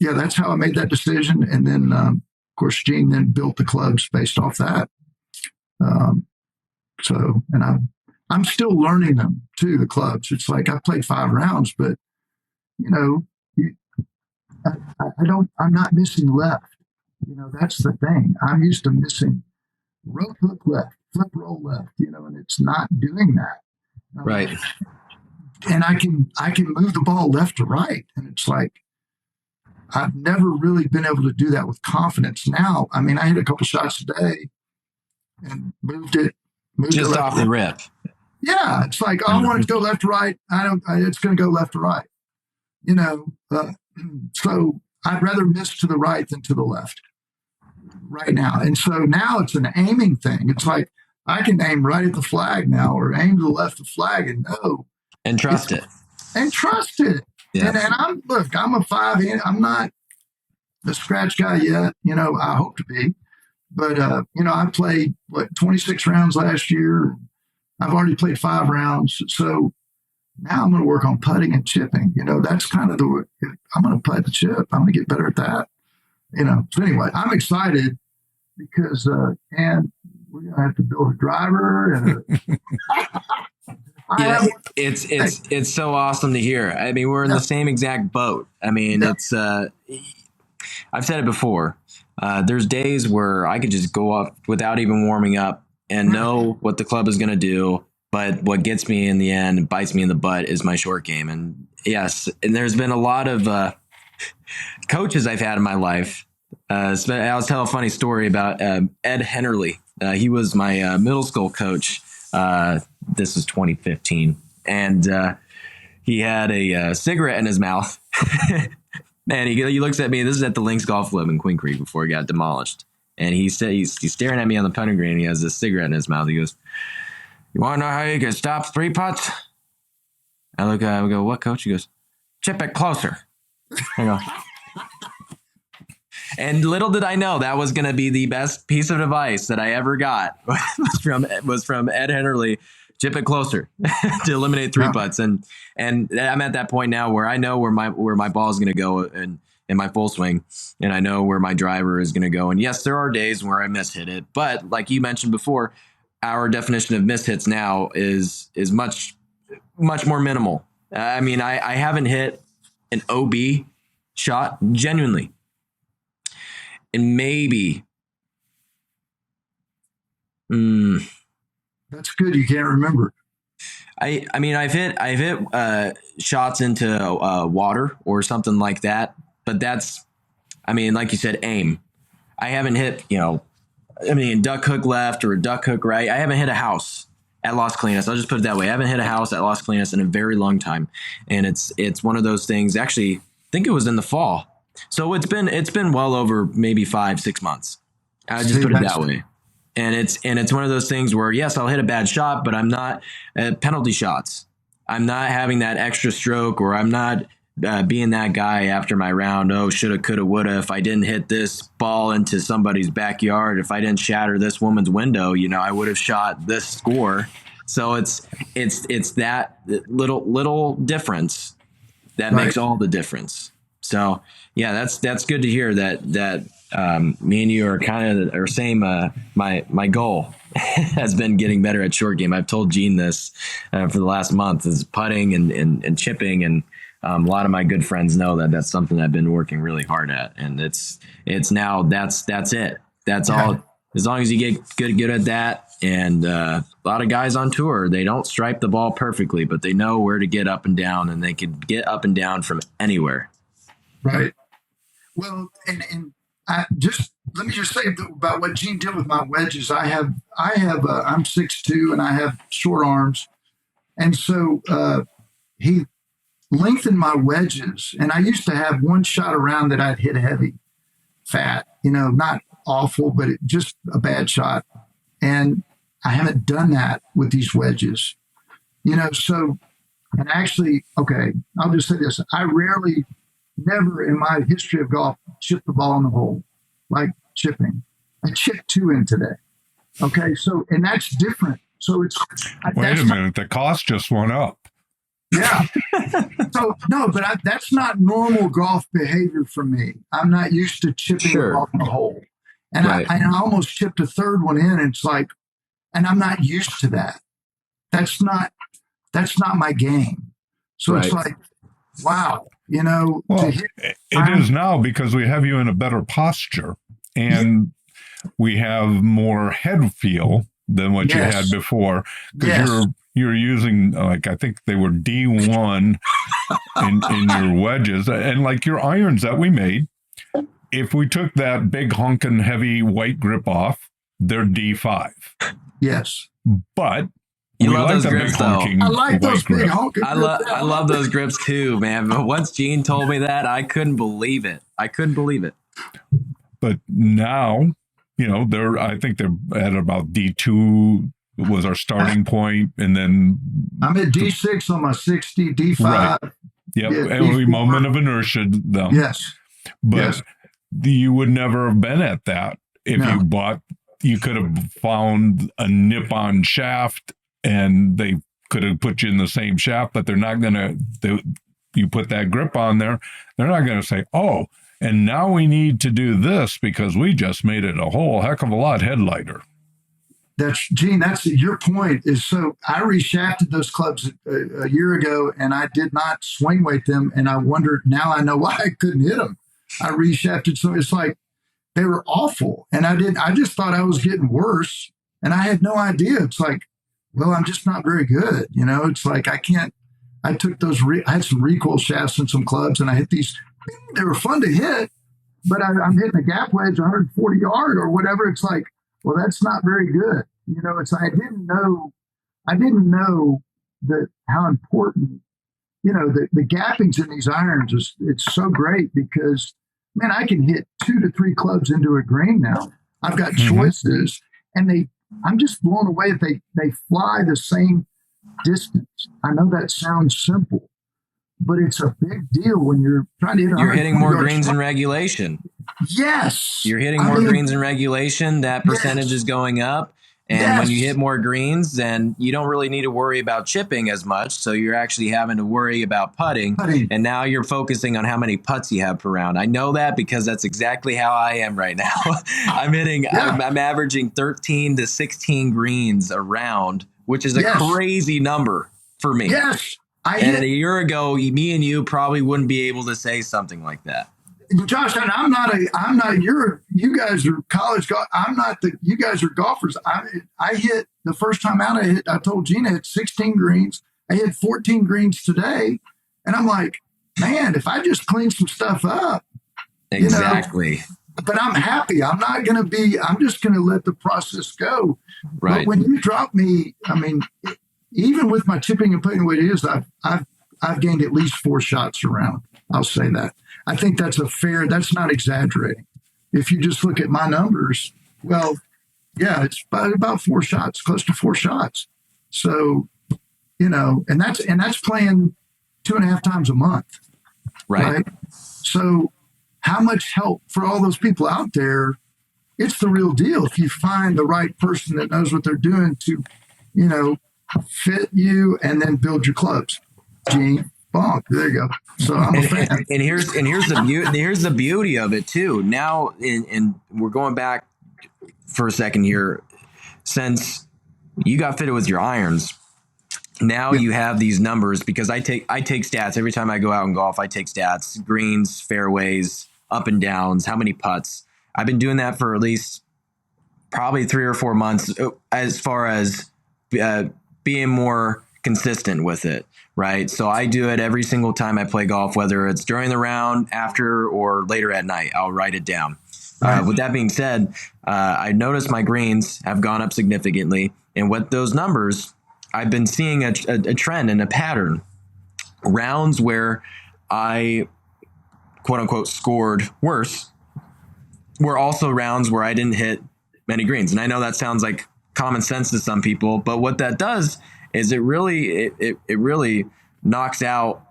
Speaker 3: yeah, that's how I made that decision. And then, of course, Gene then built the clubs based off that. And I'm still learning them too, the clubs. It's like I played 5 rounds, but I'm not missing left. That's the thing. I'm used to missing rope hook left, flip roll left, and it's not doing that.
Speaker 1: Right.
Speaker 3: And I can move the ball left to right. And it's like, I've never really been able to do that with confidence. Now, I mean, I hit a couple shots today and moved it
Speaker 1: just off the rip.
Speaker 3: Yeah. It's like, I want it to go left to right. It's going to go left to right, so I'd rather miss to the right than to the left right now. And so now it's an aiming thing. It's like, I can aim right at the flag now or aim to the left of the flag and know.
Speaker 1: And trust it.
Speaker 3: And trust it. Yeah. And I'm a 5. I'm not the scratch guy yet. I hope to be. But, I played 26 rounds last year. I've already played 5 rounds. So now I'm going to work on putting and chipping. That's kind of I'm going to putt the chip. I'm going to get better at that. So anyway, I'm excited because, and we're going to have to build a driver and
Speaker 1: it's so awesome to hear. I mean, we're in the same exact boat. I mean, it's, I've said it before. There's days where I could just go up without even warming up and know what the club is going to do. But what gets me in the end and bites me in the butt is my short game. And yes, and there's been a lot of coaches I've had in my life. I'll tell a funny story about Ed Hennerly. He was my middle school coach. This was 2015. And he had a cigarette in his mouth. Man, he looks at me. This is at the Lynx Golf Club in Queen Creek before he got demolished. And he said he's staring at me on the putting green. He has a cigarette in his mouth. He goes, "You want to know how you can stop 3 putts?" I look at him and go, "What, coach?" He goes, "Chip it closer." I go, and little did I know that was going to be the best piece of advice that I ever got was from Ed Hennerly. Chip it closer to eliminate 3 putts. And I'm at that point now where I know where my ball is going to go in my full swing, and I know where my driver is going to go. And yes, there are days where I mishit it, but like you mentioned before, our definition of mishits now is much, much more minimal. I mean, I haven't hit an OB shot genuinely. And maybe.
Speaker 3: That's good. You can't remember.
Speaker 1: I mean, I've hit shots into water or something like that, but that's, I mean, like you said, aim. I haven't hit, duck hook left or duck hook right. I haven't hit a house at Las Colinas. I'll just put it that way. I haven't hit a house at Las Colinas in a very long time, and it's one of those things. Actually, I think it was in the fall, so it's been well over maybe 5-6 months. I just put it that way. And it's one of those things where, yes, I'll hit a bad shot, but I'm not penalty shots. I'm not having that extra stroke, or I'm not being that guy after my round. Oh, shoulda, coulda, woulda. If I didn't hit this ball into somebody's backyard, if I didn't shatter this woman's window, I would have shot this score. So it's that little difference that
Speaker 3: Right.
Speaker 1: makes all the difference. So yeah, that's good to hear that me and you are kind of are same. My goal has been getting better at short game. I've told Gene this for the last month, is putting and chipping, and a lot of my good friends know that that's something I've been working really hard at, and it's now that's it. That's all. As long as you get good at that, and a lot of guys on tour, they don't stripe the ball perfectly, but they know where to get up and down, and they can get up and down from anywhere.
Speaker 3: Right. Well, and let me just say about what Gene did with my wedges. I'm 6'2" and I have short arms, and so he lengthened my wedges. And I used to have one shot around that I'd hit heavy, fat, not awful, but just a bad shot. And I haven't done that with these wedges, so, and actually, okay, I'll just say this. I never in my history of golf chipped the ball in the hole, like chipping. I chipped 2 in today. Okay, so, and that's different. So
Speaker 2: wait a minute, the cost just went up.
Speaker 3: Yeah. So no, but that's not normal golf behavior for me. I'm not used to chipping the ball in the hole, and right. I almost chipped a third one in. And it's like, and I'm not used to that. That's not my game. So right. It's like, wow,
Speaker 2: Well, it is now, because we have you in a better posture, and we have more head feel than what you had before, because you're using, like, I think they were D1 in your wedges, and like your irons that we made. If we took that big honking heavy white grip off, they're D5.
Speaker 3: Yes,
Speaker 1: you
Speaker 2: but we
Speaker 1: love
Speaker 2: like
Speaker 1: those
Speaker 2: the
Speaker 1: grips,
Speaker 2: big
Speaker 1: though.
Speaker 2: honking.
Speaker 3: I like those big honking.
Speaker 1: I love those grips too, man. But once Gene told me that, I couldn't believe it.
Speaker 2: But now, I think they're at about D2 was our starting point, and then
Speaker 3: I'm at D6 on my 60, D5.
Speaker 2: Right. Yep,
Speaker 3: Yeah,
Speaker 2: every moment of inertia. Them.
Speaker 3: Yes,
Speaker 2: but you would never have been at that if you bought. You could have found a nip-on shaft, and they could have put you in the same shaft, but they're not going to. You put that grip on there, they're not going to say, "Oh, and now we need to do this because we just made it a whole heck of a lot headlighter."
Speaker 3: Gene, that's your point. Is so I reshafted those clubs a year ago, and I did not swing weight them, and I wondered, now I know why I couldn't hit them. I reshafted, so it's like they were awful, and I just thought I was getting worse, and I had no idea. It's like, well, I'm just not very good. It's like I took those, I had some recoil shafts in some clubs, and I hit these. They were fun to hit, but I'm hitting a gap wedge 140 yard or whatever. It's like, well, that's not very good. It's I didn't know that how important, the gappings in these irons it's so great, because man, I can hit 2 to 3 clubs into a green now. I've got choices, and I'm just blown away that they fly the same distance. I know that sounds simple, but it's a big deal when you're trying to hit.
Speaker 1: You're hitting more greens in regulation.
Speaker 3: Yes.
Speaker 1: You're hitting more greens in regulation. That percentage is going up. And when you hit more greens, then you don't really need to worry about chipping as much. So you're actually having to worry about putting. And now you're focusing on how many putts you have per round. I know that because that's exactly how I am right now. I'm averaging 13 to 16 greens a round, which is a crazy number for me.
Speaker 3: Yes.
Speaker 1: And a year ago, me and you probably wouldn't be able to say something like that.
Speaker 3: Josh, and you guys are college golf. You guys are golfers. I hit the first time out. I told Gina I hit 16 greens. I hit 14 greens today. And I'm like, man, if I just clean some stuff up.
Speaker 1: Exactly.
Speaker 3: But I'm happy. I'm just going to let the process go. Right. But when you drop me, even with my chipping and putting the way it is, I've gained at least 4 shots around. I'll say that. I think that's that's not exaggerating. If you just look at my numbers, well, yeah, it's about 4 shots, close to 4 shots. So, and that's playing 2.5 times a month.
Speaker 1: Right.
Speaker 3: right? So how much help for all those people out there? It's the real deal. If you find the right person that knows what they're doing to, you know, fit you and then build your clubs. Gene, bonk, there you go. So I'm a fan.
Speaker 1: And here's the beauty of it too. Now, and we're going back for a second here. Since you got fitted with your irons, now you have these numbers, because I take stats every time I go out and golf. I take stats: greens, fairways, up and downs, how many putts. I've been doing that for at least probably 3 or 4 months, as far as being more consistent with it, right? So I do it every single time I play golf, whether it's during the round, after, or later at night. I'll write it down.
Speaker 3: Right.
Speaker 1: With that being said, I noticed my greens have gone up significantly, and with those numbers, I've been seeing a trend and a pattern. Rounds where I, quote unquote, scored worse were also rounds where I didn't hit many greens. And I know that sounds like common sense to some people, but what that does is it really knocks out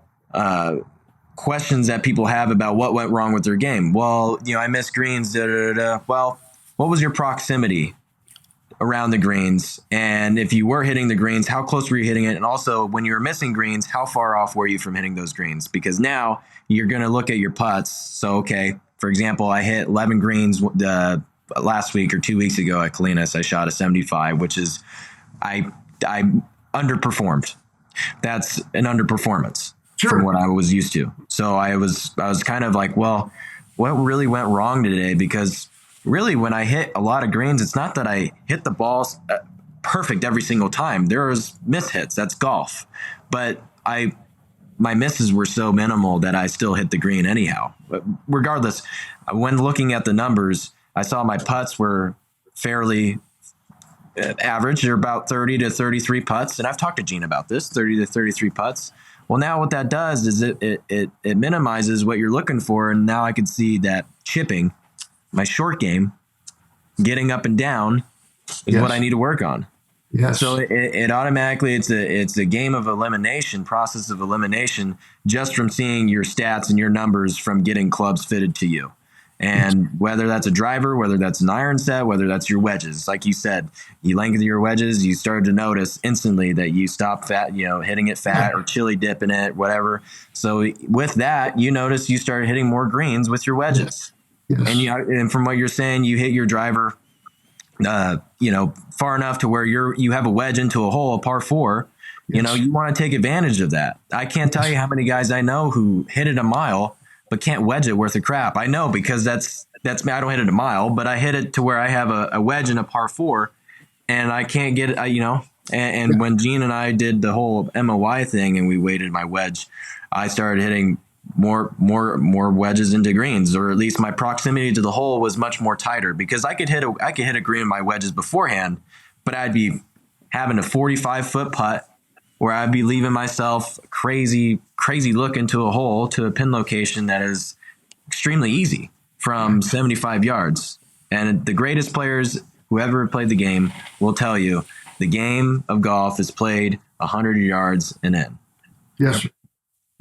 Speaker 1: questions that people have about what went wrong with their game. Well, I missed greens. Da, da, da, da. Well, what was your proximity around the greens? And if you were hitting the greens, how close were you hitting it? And also, when you were missing greens, how far off were you from hitting those greens? Because now you're going to look at your putts. So, okay, for example, I hit 11 greens last week or 2 weeks ago at Colinas. I shot a 75, which is I underperformed. That's an underperformance from what I was used to. So I was kind of like, well, what really went wrong today? Because really, when I hit a lot of greens, it's not that I hit the balls perfect every single time. There was mishits. That's golf. But my misses were so minimal that I still hit the green anyhow. But regardless, when looking at the numbers, I saw my putts were fairly average. They're about 30 to 33 putts. And I've talked to Gene about this, 30 to 33 putts. Well, now what that does is it minimizes what you're looking for. And now I can see that chipping, my short game, getting up and down is what I need to work on.
Speaker 3: Yes.
Speaker 1: So it automatically, it's a game of elimination, process of elimination, just from seeing your stats and your numbers from getting clubs fitted to you. And whether that's a driver, whether that's an iron set, whether that's your wedges, like you said, you lengthen your wedges, you started to notice instantly that you stop hitting it fat or chili dipping it, whatever. So with that, you notice you started hitting more greens with your wedges.
Speaker 3: Yes.
Speaker 1: And from what you're saying, you hit your driver far enough to where you have a wedge into a hole, a par 4.
Speaker 3: Yes.
Speaker 1: You want to take advantage of that. I can't tell you how many guys I know who hit it a mile but can't wedge it worth of crap. I know, because that's me. I don't hit it a mile, but I hit it to where I have a wedge in a par 4, and I can't get it. And when Gene and I did the whole MOY thing and we weighted my wedge, I started hitting more wedges into greens, or at least my proximity to the hole was much more tighter, because I could hit a green in my wedges beforehand, but I'd be having a 45-foot putt where I'd be leaving myself crazy look into a hole to a pin location that is extremely easy from 75 yards. And the greatest players who ever played the game will tell you the game of golf is played 100 yards and in.
Speaker 3: Yes.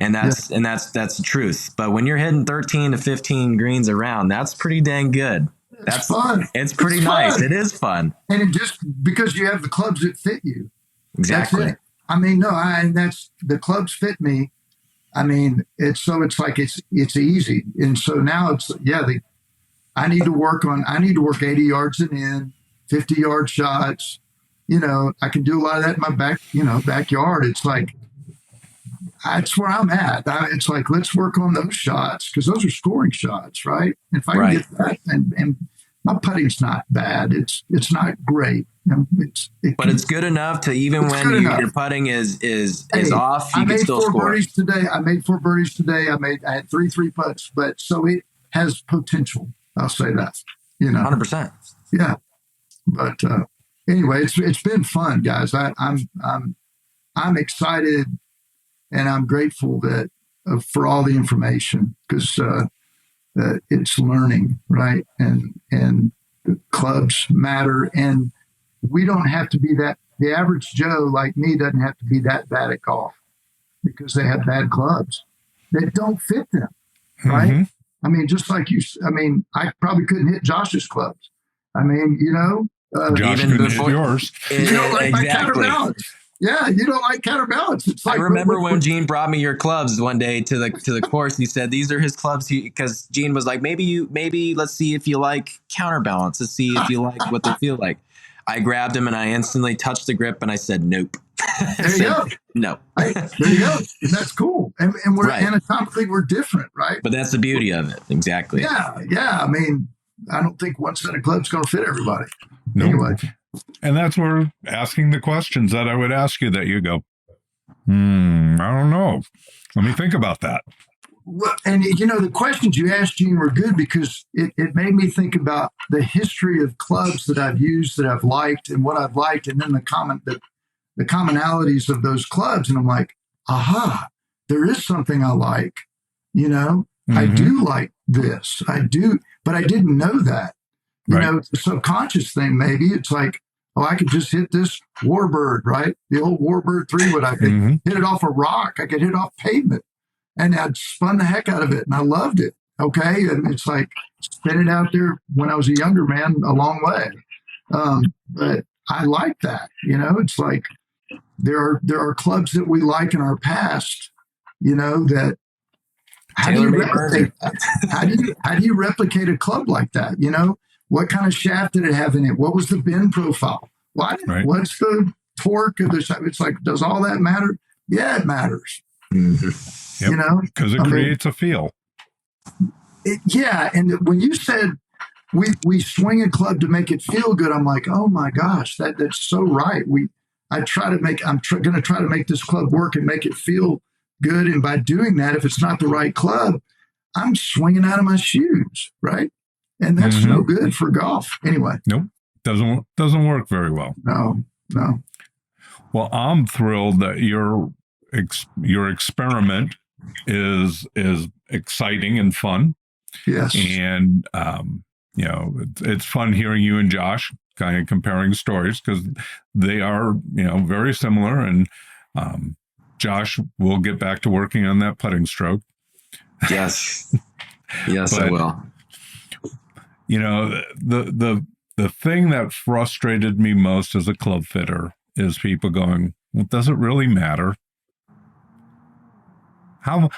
Speaker 1: And that's the truth. But when you're hitting 13 to 15 greens around, that's pretty dang good. That's
Speaker 3: fun.
Speaker 1: It's pretty nice. It is fun.
Speaker 3: And it just because you have the clubs that fit you.
Speaker 1: Exactly.
Speaker 3: That's it. I mean, no, that's the clubs fit me. I mean, it's like it's easy. And so now I need to work 80 yards and in, 50-yard shots. I can do a lot of that in my backyard. It's like, that's where I'm at. It's like, let's work on those shots, because those are scoring shots, right? If I can get that, and my putting's not bad. It's not great.
Speaker 1: But it's good enough to, even when your putting is off, you can still score.
Speaker 3: I made 4 birdies today. I had 3 putts, but so it has potential. I'll say that.
Speaker 1: 100%.
Speaker 3: Yeah. But anyway, it's been fun, guys. I'm excited, and I'm grateful that for all the information, because it's learning, right? And the clubs matter, and we don't have to be that. The average Joe like me doesn't have to be that bad at golf because they have bad clubs. that don't fit them, right?
Speaker 2: Mm-hmm.
Speaker 3: I mean, just like I probably couldn't hit Josh's clubs. I mean,
Speaker 2: Josh
Speaker 1: Even
Speaker 2: couldn't
Speaker 1: before-
Speaker 2: hit yours.
Speaker 3: you don't like my
Speaker 1: Exactly.
Speaker 3: counterbalance. Yeah, you don't like counterbalance. It's like
Speaker 1: I remember when Gene brought me your clubs one day to the course. He said these are his clubs because Gene was like, maybe let's see if you like counterbalance. Let's see if you like what they feel like. I grabbed him and I instantly touched the grip and I said nope.
Speaker 3: There you go.
Speaker 1: No.
Speaker 3: Right, there you go. And that's cool. And we're
Speaker 1: Right.
Speaker 3: anatomically we're different, right?
Speaker 1: But that's the beauty of it. Exactly.
Speaker 3: Yeah. I mean, I don't think one set of clubs is going to fit everybody.
Speaker 2: No.
Speaker 3: Anyway.
Speaker 2: And that's where asking the questions that I would ask you that you go, I don't know. Let me think about that.
Speaker 3: Well, and the questions you asked, Gene, were good because it made me think about the history of clubs that I've used, that I've liked, and what I've liked, and then the commonalities of those clubs. And I'm like, aha, there is something I like. I do like this. I do, but I didn't know that. It's a subconscious thing. Maybe it's like, I could just hit this Warbird, right? The old Warbird 3-wood. I could hit it off a rock. I could hit it off pavement. And I'd spun the heck out of it, and I loved it. Okay, and it's like spin it out there when I was a younger man a long way. But I like that. It's like there are clubs that we like in our past. That how do you replicate a club like that? What kind of shaft did it have in it? What was the bend profile? What's the torque of the shaft? It's like, does all that matter? Yeah, it matters.
Speaker 2: Yep. Because it creates a feel.
Speaker 3: And when you said we swing a club to make it feel good, I'm like, oh my gosh, that's so right. I'm going to try to make this club work and make it feel good. And by doing that, if it's not the right club, I'm swinging out of my shoes, right? And that's no good for golf. Anyway.
Speaker 2: Nope. Doesn't work very well.
Speaker 3: No.
Speaker 2: Well, I'm thrilled that your experiment is exciting and fun.
Speaker 3: Yes.
Speaker 2: And it's fun hearing you and Josh kind of comparing stories because they are very similar. And Josh will get back to working on that putting stroke.
Speaker 1: Yes. I will.
Speaker 2: The thing that frustrated me most as a club fitter is people going, well, does it really matter? How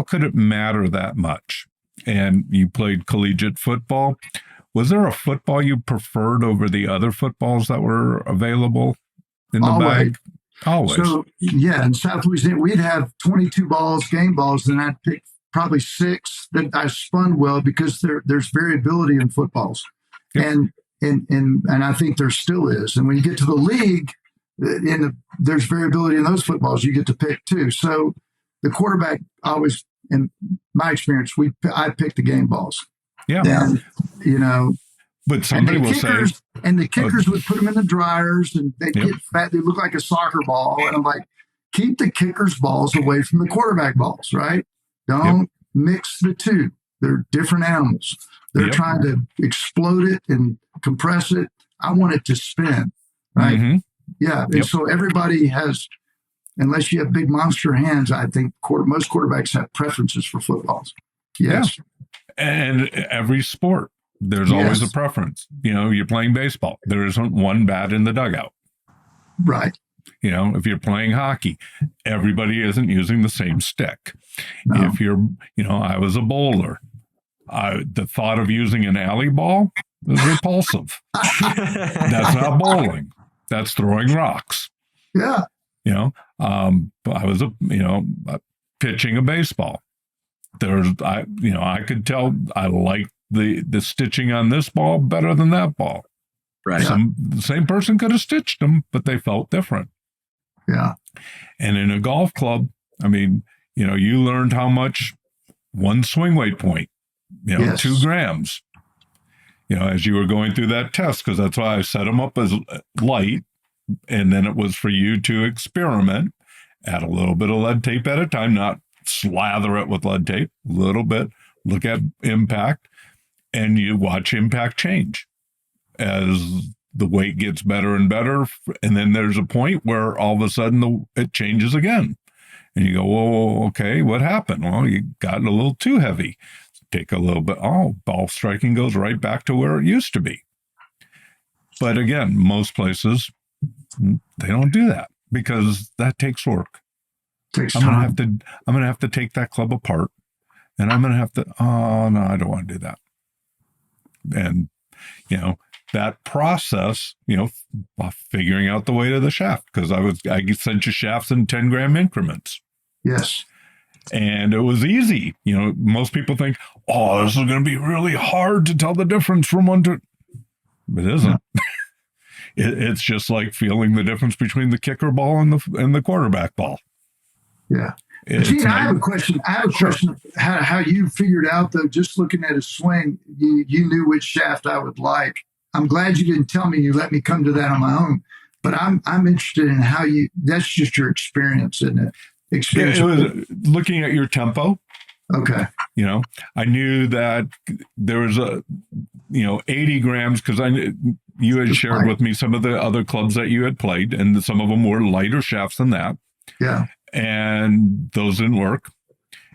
Speaker 2: could it matter that much? And you played collegiate football. Was there a football you preferred over the other footballs that were available in the bag? Always.
Speaker 3: So, in South Louisiana, we'd have 22 balls, game balls, and I'd pick probably 6 that I spun well because there's variability in footballs. Yep. And I think there still is. And when you get to the league, there's variability in those footballs you get to pick too. So the quarterback always, in my experience, I picked the game balls.
Speaker 2: Yeah.
Speaker 3: And,
Speaker 2: but somebody will say,
Speaker 3: and the kickers would put them in the dryers and they get fat. They look like a soccer ball. And I'm like, keep the kickers' balls away from the quarterback balls, right? Don't mix the two. They're different animals. They're trying to explode it and compress it. I want it to spin, right? Mm-hmm. Yeah. And so everybody has, unless you have big monster hands, I think most quarterbacks have preferences for footballs. Yes.
Speaker 2: Yeah. And every sport, there's always a preference. You're playing baseball. There isn't one bat in the dugout.
Speaker 3: Right.
Speaker 2: If you're playing hockey, everybody isn't using the same stick.
Speaker 3: No.
Speaker 2: If you're, I was a bowler. The thought of using an alley ball is repulsive. That's not bowling. That's throwing rocks.
Speaker 3: Yeah.
Speaker 2: I was pitching a baseball. I could tell I liked the stitching on this ball better than that ball.
Speaker 1: Right.
Speaker 2: The same person could have stitched them, but they felt different.
Speaker 3: Yeah.
Speaker 2: And in a golf club, you learned how much one swing weight point, 2 grams, as you were going through that test, because that's why I set them up as light. And then it was for you to experiment, add a little bit of lead tape at a time, not slather it with lead tape, a little bit, look at impact, and you watch impact change as the weight gets better and better. And then there's a point where all of a sudden it changes again. And you go, well, okay, what happened? Well, you got a little too heavy. Take a little bit. Oh, ball striking goes right back to where it used to be. But again, most places, they don't do that because that takes work.
Speaker 3: Takes
Speaker 2: I'm
Speaker 3: time.
Speaker 2: gonna have to take that club apart, and I'm gonna have to. Oh no, I don't want to do that. And that process, figuring out the weight of the shaft, because I sent you shafts in 10-gram increments.
Speaker 3: Yes.
Speaker 2: And it was easy. Most people think, oh, this is going to be really hard to tell the difference from one to. It isn't. No. It's just like feeling the difference between the kicker ball and the quarterback ball.
Speaker 3: Yeah. Gene, I have a question. Question how you figured out, though, just looking at a swing, you knew which shaft I would like. I'm glad you didn't tell me. You let me come to that on my own. But I'm interested in how that's just your experience, isn't it? Experience.
Speaker 2: It was looking at your tempo.
Speaker 3: Okay.
Speaker 2: I knew that there was 80 grams, because you had shared with me some of the other clubs that you had played, and some of them were lighter shafts than that.
Speaker 3: Yeah.
Speaker 2: And those didn't work.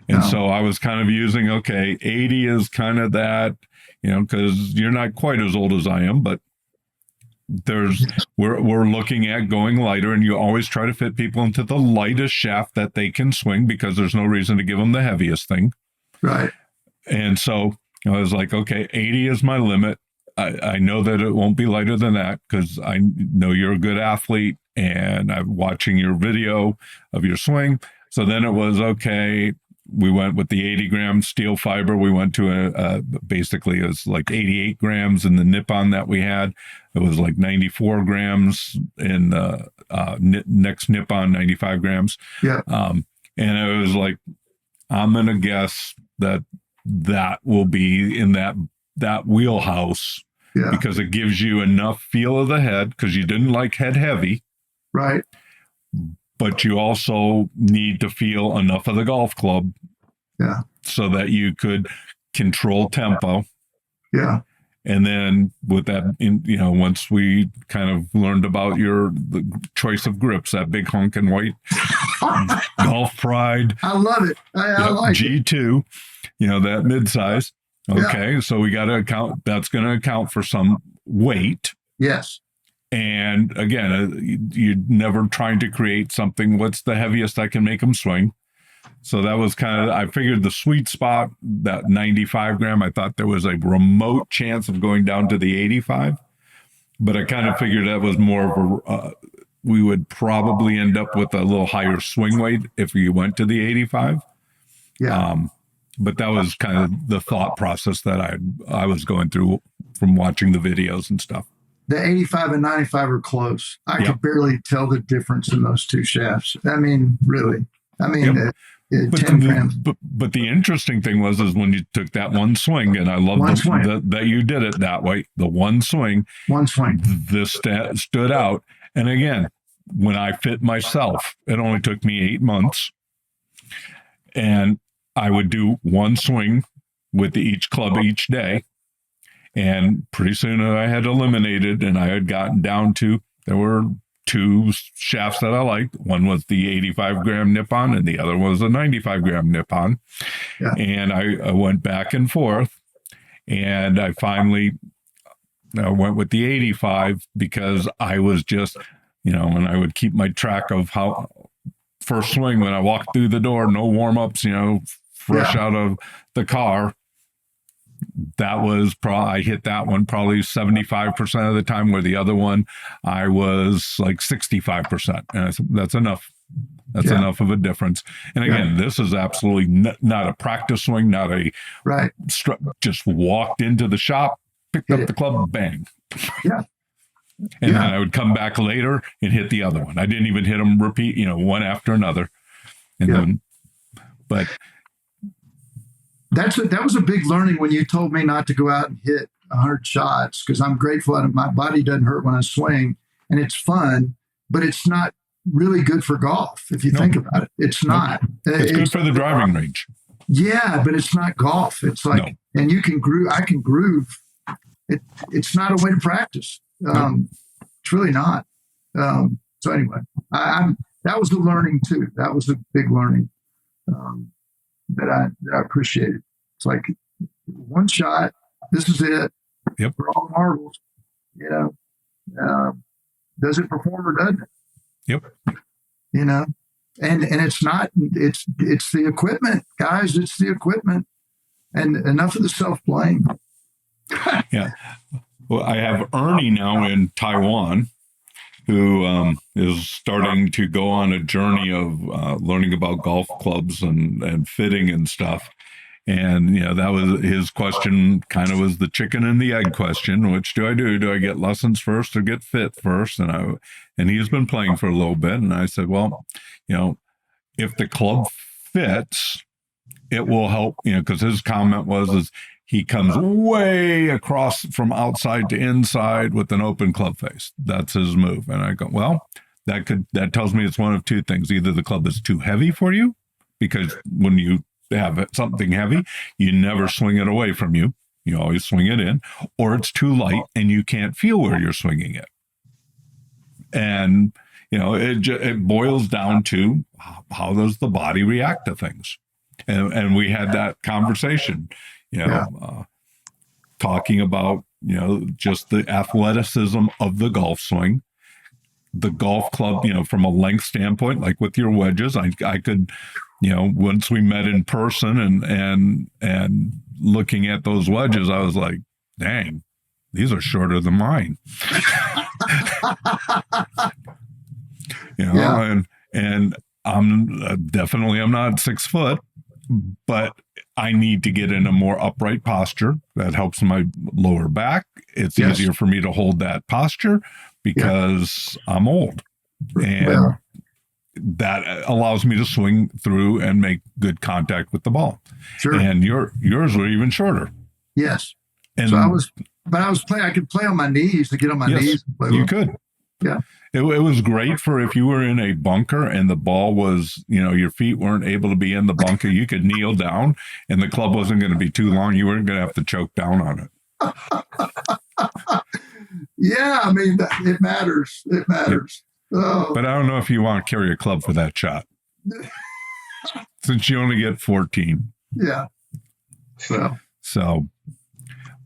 Speaker 2: And so I was kind of using, 80 is kind of that, because you're not quite as old as I am, but we're looking at going lighter, and you always try to fit people into the lightest shaft that they can swing, because there's no reason to give them the heaviest thing.
Speaker 3: Right.
Speaker 2: And so I was like, 80 is my limit. I know that it won't be lighter than that, because I know you're a good athlete, and I'm watching your video of your swing. So then it was, we went with the 80-gram steel fiber. We went to basically it was like 88 grams in the nip-on that we had. It was like 94 grams in the next nip-on, 95 grams.
Speaker 3: Yeah.
Speaker 2: And it was like, I'm going to guess that will be in that wheelhouse.
Speaker 3: Yeah.
Speaker 2: Because it gives you enough feel of the head, because you didn't like head heavy.
Speaker 3: Right.
Speaker 2: But you also need to feel enough of the golf club.
Speaker 3: Yeah.
Speaker 2: So that you could control tempo.
Speaker 3: Yeah.
Speaker 2: And then with that, once we kind of learned about the choice of grips, that big honking white Golf Pride.
Speaker 3: I love it. I like
Speaker 2: G2, that mid-size. Okay,
Speaker 3: Yeah.
Speaker 2: so we got to account. That's going to account for some weight.
Speaker 3: Yes.
Speaker 2: And again, you're never trying to create something. What's the heaviest I can make them swing? So that was kind of, I figured the sweet spot, that 95 gram, I thought there was a remote chance of going down to the 85. But I kind of figured that was more of we would probably end up with a little higher swing weight if you went to the 85.
Speaker 3: Yeah.
Speaker 2: But that was kind of the thought process that I was going through from watching the videos and stuff.
Speaker 3: The 85 and 95 are close. I could barely tell the difference in those two shafts. I mean, really. I mean, 10 grams.
Speaker 2: But the interesting thing is when you took that one swing, and I love that you did it that way, the one swing. This stood out. And again, when I fit myself, it only took me 8 months. And I would do one swing with each club each day. And pretty soon I had eliminated, and I had gotten down to, there were 2 shafts that I liked. One was the 85 gram nip-on, and the other was a 95 gram nip-on.
Speaker 3: Yeah.
Speaker 2: And I went back and forth, and I finally went with the 85, because I was just, and I would keep my track of how first swing when I walked through the door, no warm-ups, fresh out of the car. That was I hit that one probably 75% of the time, where the other one I was like 65%. And I said, that's enough. That's enough of a difference. And again, this is absolutely not a practice swing, not a just walked into the shop, picked up the club, bang.
Speaker 3: Yeah.
Speaker 2: And then I would come back later and hit the other one. I didn't even hit them repeat, one after another. And then, but
Speaker 3: that was a big learning when you told me not to go out and hit 100 shots, because I'm grateful that my body doesn't hurt when I swing, and it's fun, but it's not really good for golf. If you think about it, it's not.
Speaker 2: It's good for the driving range.
Speaker 3: Yeah, but it's not golf. It's like, and you can groove. I can groove. It's not a way to practice. It's really not. So anyway, I'm that was a learning too. That was a big learning that I appreciated. It's like one shot. This is it.
Speaker 2: Yep.
Speaker 3: For all marbles, you know. Does it perform or doesn't it?
Speaker 2: Yep.
Speaker 3: You know, and it's not. It's the equipment, guys. It's the equipment, and enough of the self blame.
Speaker 2: Yeah. Well, I have Ernie now in Taiwan, who is starting to go on a journey of learning about golf clubs and fitting and stuff. And, that was his question, kind of was the chicken and the egg question. Which do I do? Do I get lessons first or get fit first? And he's been playing for a little bit. And I said, well, if the club fits, it will help, because his comment is he comes way across from outside to inside with an open club face. That's his move. And I go, well, that tells me it's one of two things. Either the club is too heavy for you, because when you have something heavy, you never swing it away from you. You always swing it in, or it's too light and you can't feel where you're swinging it. And, it boils down to how does the body react to things? And we had that conversation, talking about, just the athleticism of the golf swing, the golf club, from a length standpoint, like with your wedges, I could, once we met in person and looking at those wedges, I was like, dang, these are shorter than mine. And I'm not 6 foot, but I need to get in a more upright posture. That helps my lower back. It's easier for me to hold that posture because I'm old. And that allows me to swing through and make good contact with the ball.
Speaker 3: Sure.
Speaker 2: And yours were even shorter.
Speaker 3: Yes.
Speaker 2: And
Speaker 3: so I was playing, I could play on my knees, to get on my knees. And play
Speaker 2: you could.
Speaker 3: Yeah.
Speaker 2: It was great for if you were in a bunker and the ball was, your feet weren't able to be in the bunker, you could kneel down and the club wasn't going to be too long. You weren't going to have to choke down on it.
Speaker 3: Yeah. I mean, it matters. It matters. Oh.
Speaker 2: But I don't know if you want to carry a club for that shot, since you only get 14.
Speaker 3: Yeah.
Speaker 2: So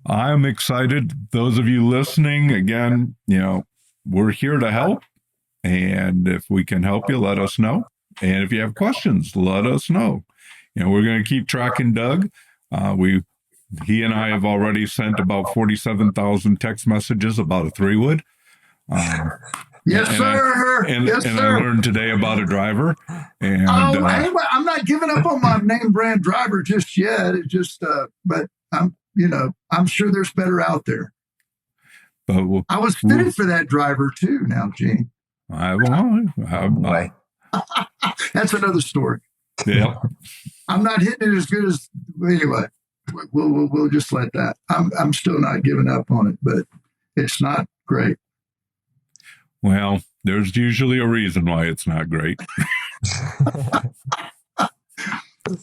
Speaker 2: I'm excited. Those of you listening, again, we're here to help. And if we can help you, let us know. And if you have questions, let us know. We're going to keep tracking Doug. He and I have already sent about 47,000 text messages about a 3-wood.
Speaker 3: Yes, sir.
Speaker 2: Yes, sir. I learned today about a driver. And
Speaker 3: I'm not giving up on my name brand driver just yet. It just, but I'm sure there's better out there. But I was fitted for that driver too. Now, Gene. That's another story.
Speaker 2: Yeah.
Speaker 3: I'm not hitting it as good as anyway. We'll just let that. I'm still not giving up on it, but it's not great.
Speaker 2: Well, there's usually a reason why it's not great.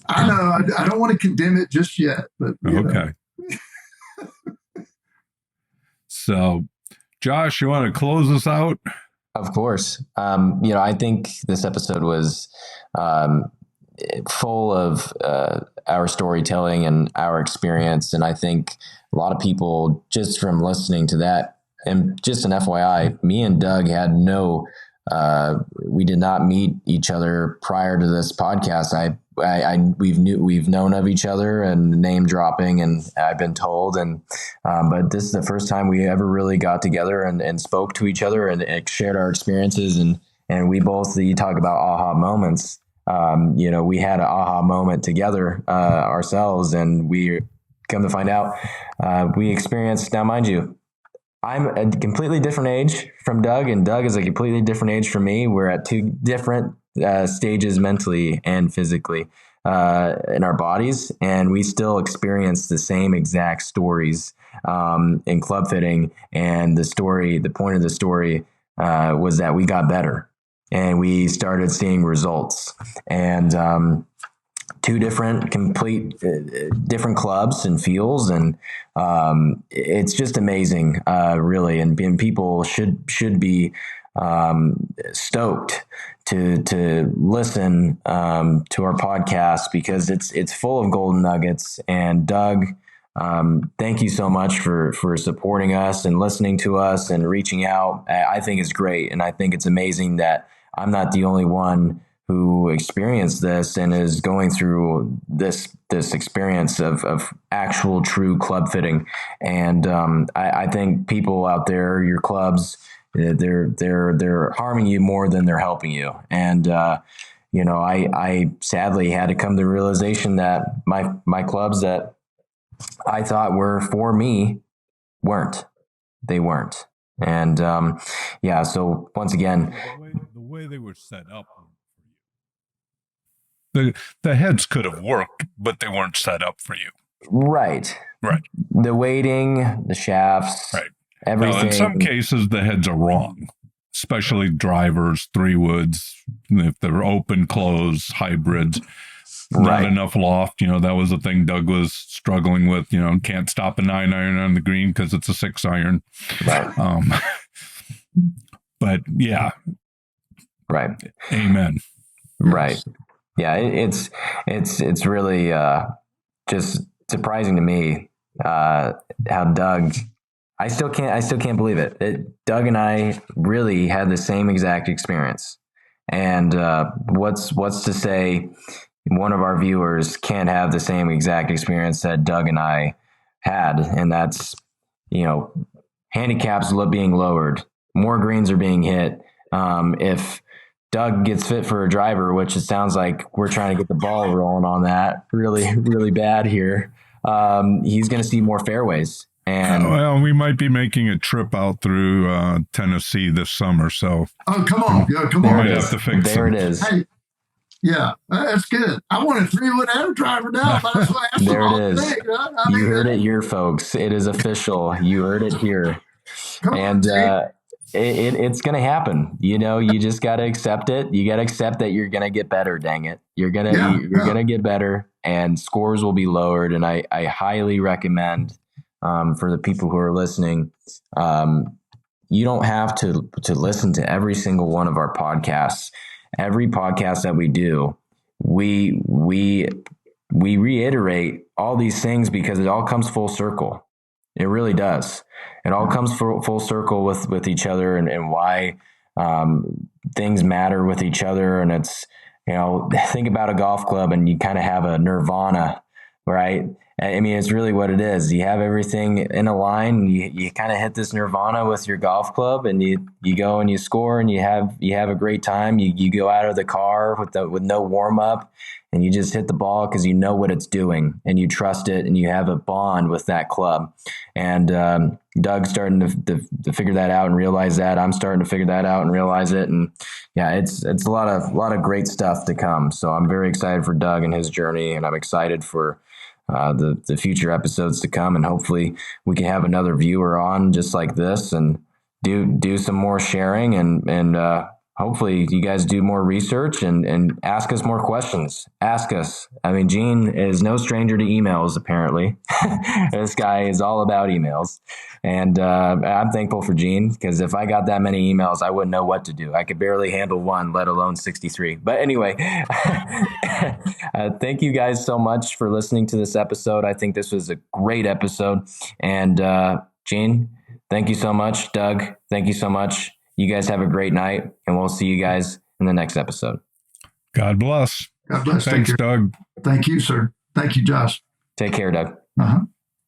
Speaker 3: I know. I don't want to condemn it just yet, but
Speaker 2: okay. So, Josh, you want to close us out?
Speaker 1: Of course. I think this episode was full of our storytelling and our experience. And I think a lot of people, just from listening to that, and just an FYI, me and Doug had we did not meet each other prior to this podcast. We've known of each other and name dropping, and I've been told, but this is the first time we ever really got together and spoke to each other and shared our experiences. And we both, you talk about aha moments. We had an aha moment together ourselves, and we come to find out we experienced, now mind you, I'm a completely different age from Doug, and Doug is a completely different age from me. We're at two different stages mentally and physically in our bodies, and we still experience the same exact stories in club fitting. And the point of the story was that we got better and we started seeing results. And two different, different clubs and feels, and it's just amazing, really. And people should be stoked to listen to our podcast because it's full of golden nuggets. And Doug, thank you so much for supporting us and listening to us and reaching out. I think it's great, and I think it's amazing that I'm not the only one who experienced this and is going through this experience of actual true club fitting. And I think people out there, your clubs, they're harming you more than they're helping you. And I sadly had to come to the realization that my clubs that I thought were for me weren't. They weren't. And so once again,
Speaker 2: the way they were set up for you, the heads could have worked, but they weren't set up for you.
Speaker 1: Right. The weighting, the shafts, right. Everything.
Speaker 2: Now, in some cases, the heads are wrong, especially drivers, 3-woods, if they're open, close, hybrids. Not enough loft. That was the thing Doug was struggling with. Can't stop a 9-iron on the green because it's a 6-iron.
Speaker 1: Right.
Speaker 2: But yeah.
Speaker 1: Right.
Speaker 2: Amen.
Speaker 1: Right. Yeah. It's really just surprising to me how Doug. I still can't believe it. Doug and I really had the same exact experience. And what's to say one of our viewers can't have the same exact experience that Doug and I had, and that's, handicaps being lowered, more greens are being hit. If Doug gets fit for a driver, which it sounds like we're trying to get the ball rolling on that really, really bad here, he's going to see more fairways. And
Speaker 2: we might be making a trip out through Tennessee this summer. So
Speaker 3: come on, come
Speaker 2: on,
Speaker 3: might
Speaker 2: have to fix
Speaker 1: there. It is.
Speaker 3: Hey, yeah, that's good. I want a 3-wood and a driver now. That's why
Speaker 1: there it is. Thing, right? You heard it here, folks. It is official. You heard it here. And it's going to happen. You just got to accept it. You got to accept that you're going to get better. Dang it. You're going to get better, and scores will be lowered. And I highly recommend for the people who are listening, you don't have to listen to every single one of our podcasts. Every podcast that we do, we reiterate all these things because it all comes full circle. It really does. It all comes full circle with each other and why things matter with each other. And it's, think about a golf club and you kind of have a nirvana, right? I mean, it's really what it is. You have everything in a line. You kind of hit this nirvana with your golf club, and you go and you score, and you have a great time. You go out of the car with no warm up, and you just hit the ball because you know what it's doing, and you trust it, and you have a bond with that club. And Doug's starting to figure that out and realize that. I'm starting to figure that out and realize it. And yeah, it's a lot of great stuff to come. So I'm very excited for Doug and his journey, and I'm excited for the future episodes to come, and hopefully we can have another viewer on just like this and do some more sharing and hopefully you guys do more research and ask us more questions. Ask us. I mean, Gene is no stranger to emails, apparently. This guy is all about emails. And I'm thankful for Gene, because if I got that many emails, I wouldn't know what to do. I could barely handle one, let alone 63. But anyway, thank you guys so much for listening to this episode. I think this was a great episode. And Gene, thank you so much. Doug, thank you so much. You guys have a great night, and we'll see you guys in the next episode.
Speaker 2: God bless.
Speaker 3: God bless.
Speaker 2: Thanks, Doug.
Speaker 3: Thank you, sir. Thank you, Josh.
Speaker 1: Take care, Doug.
Speaker 3: Uh-huh.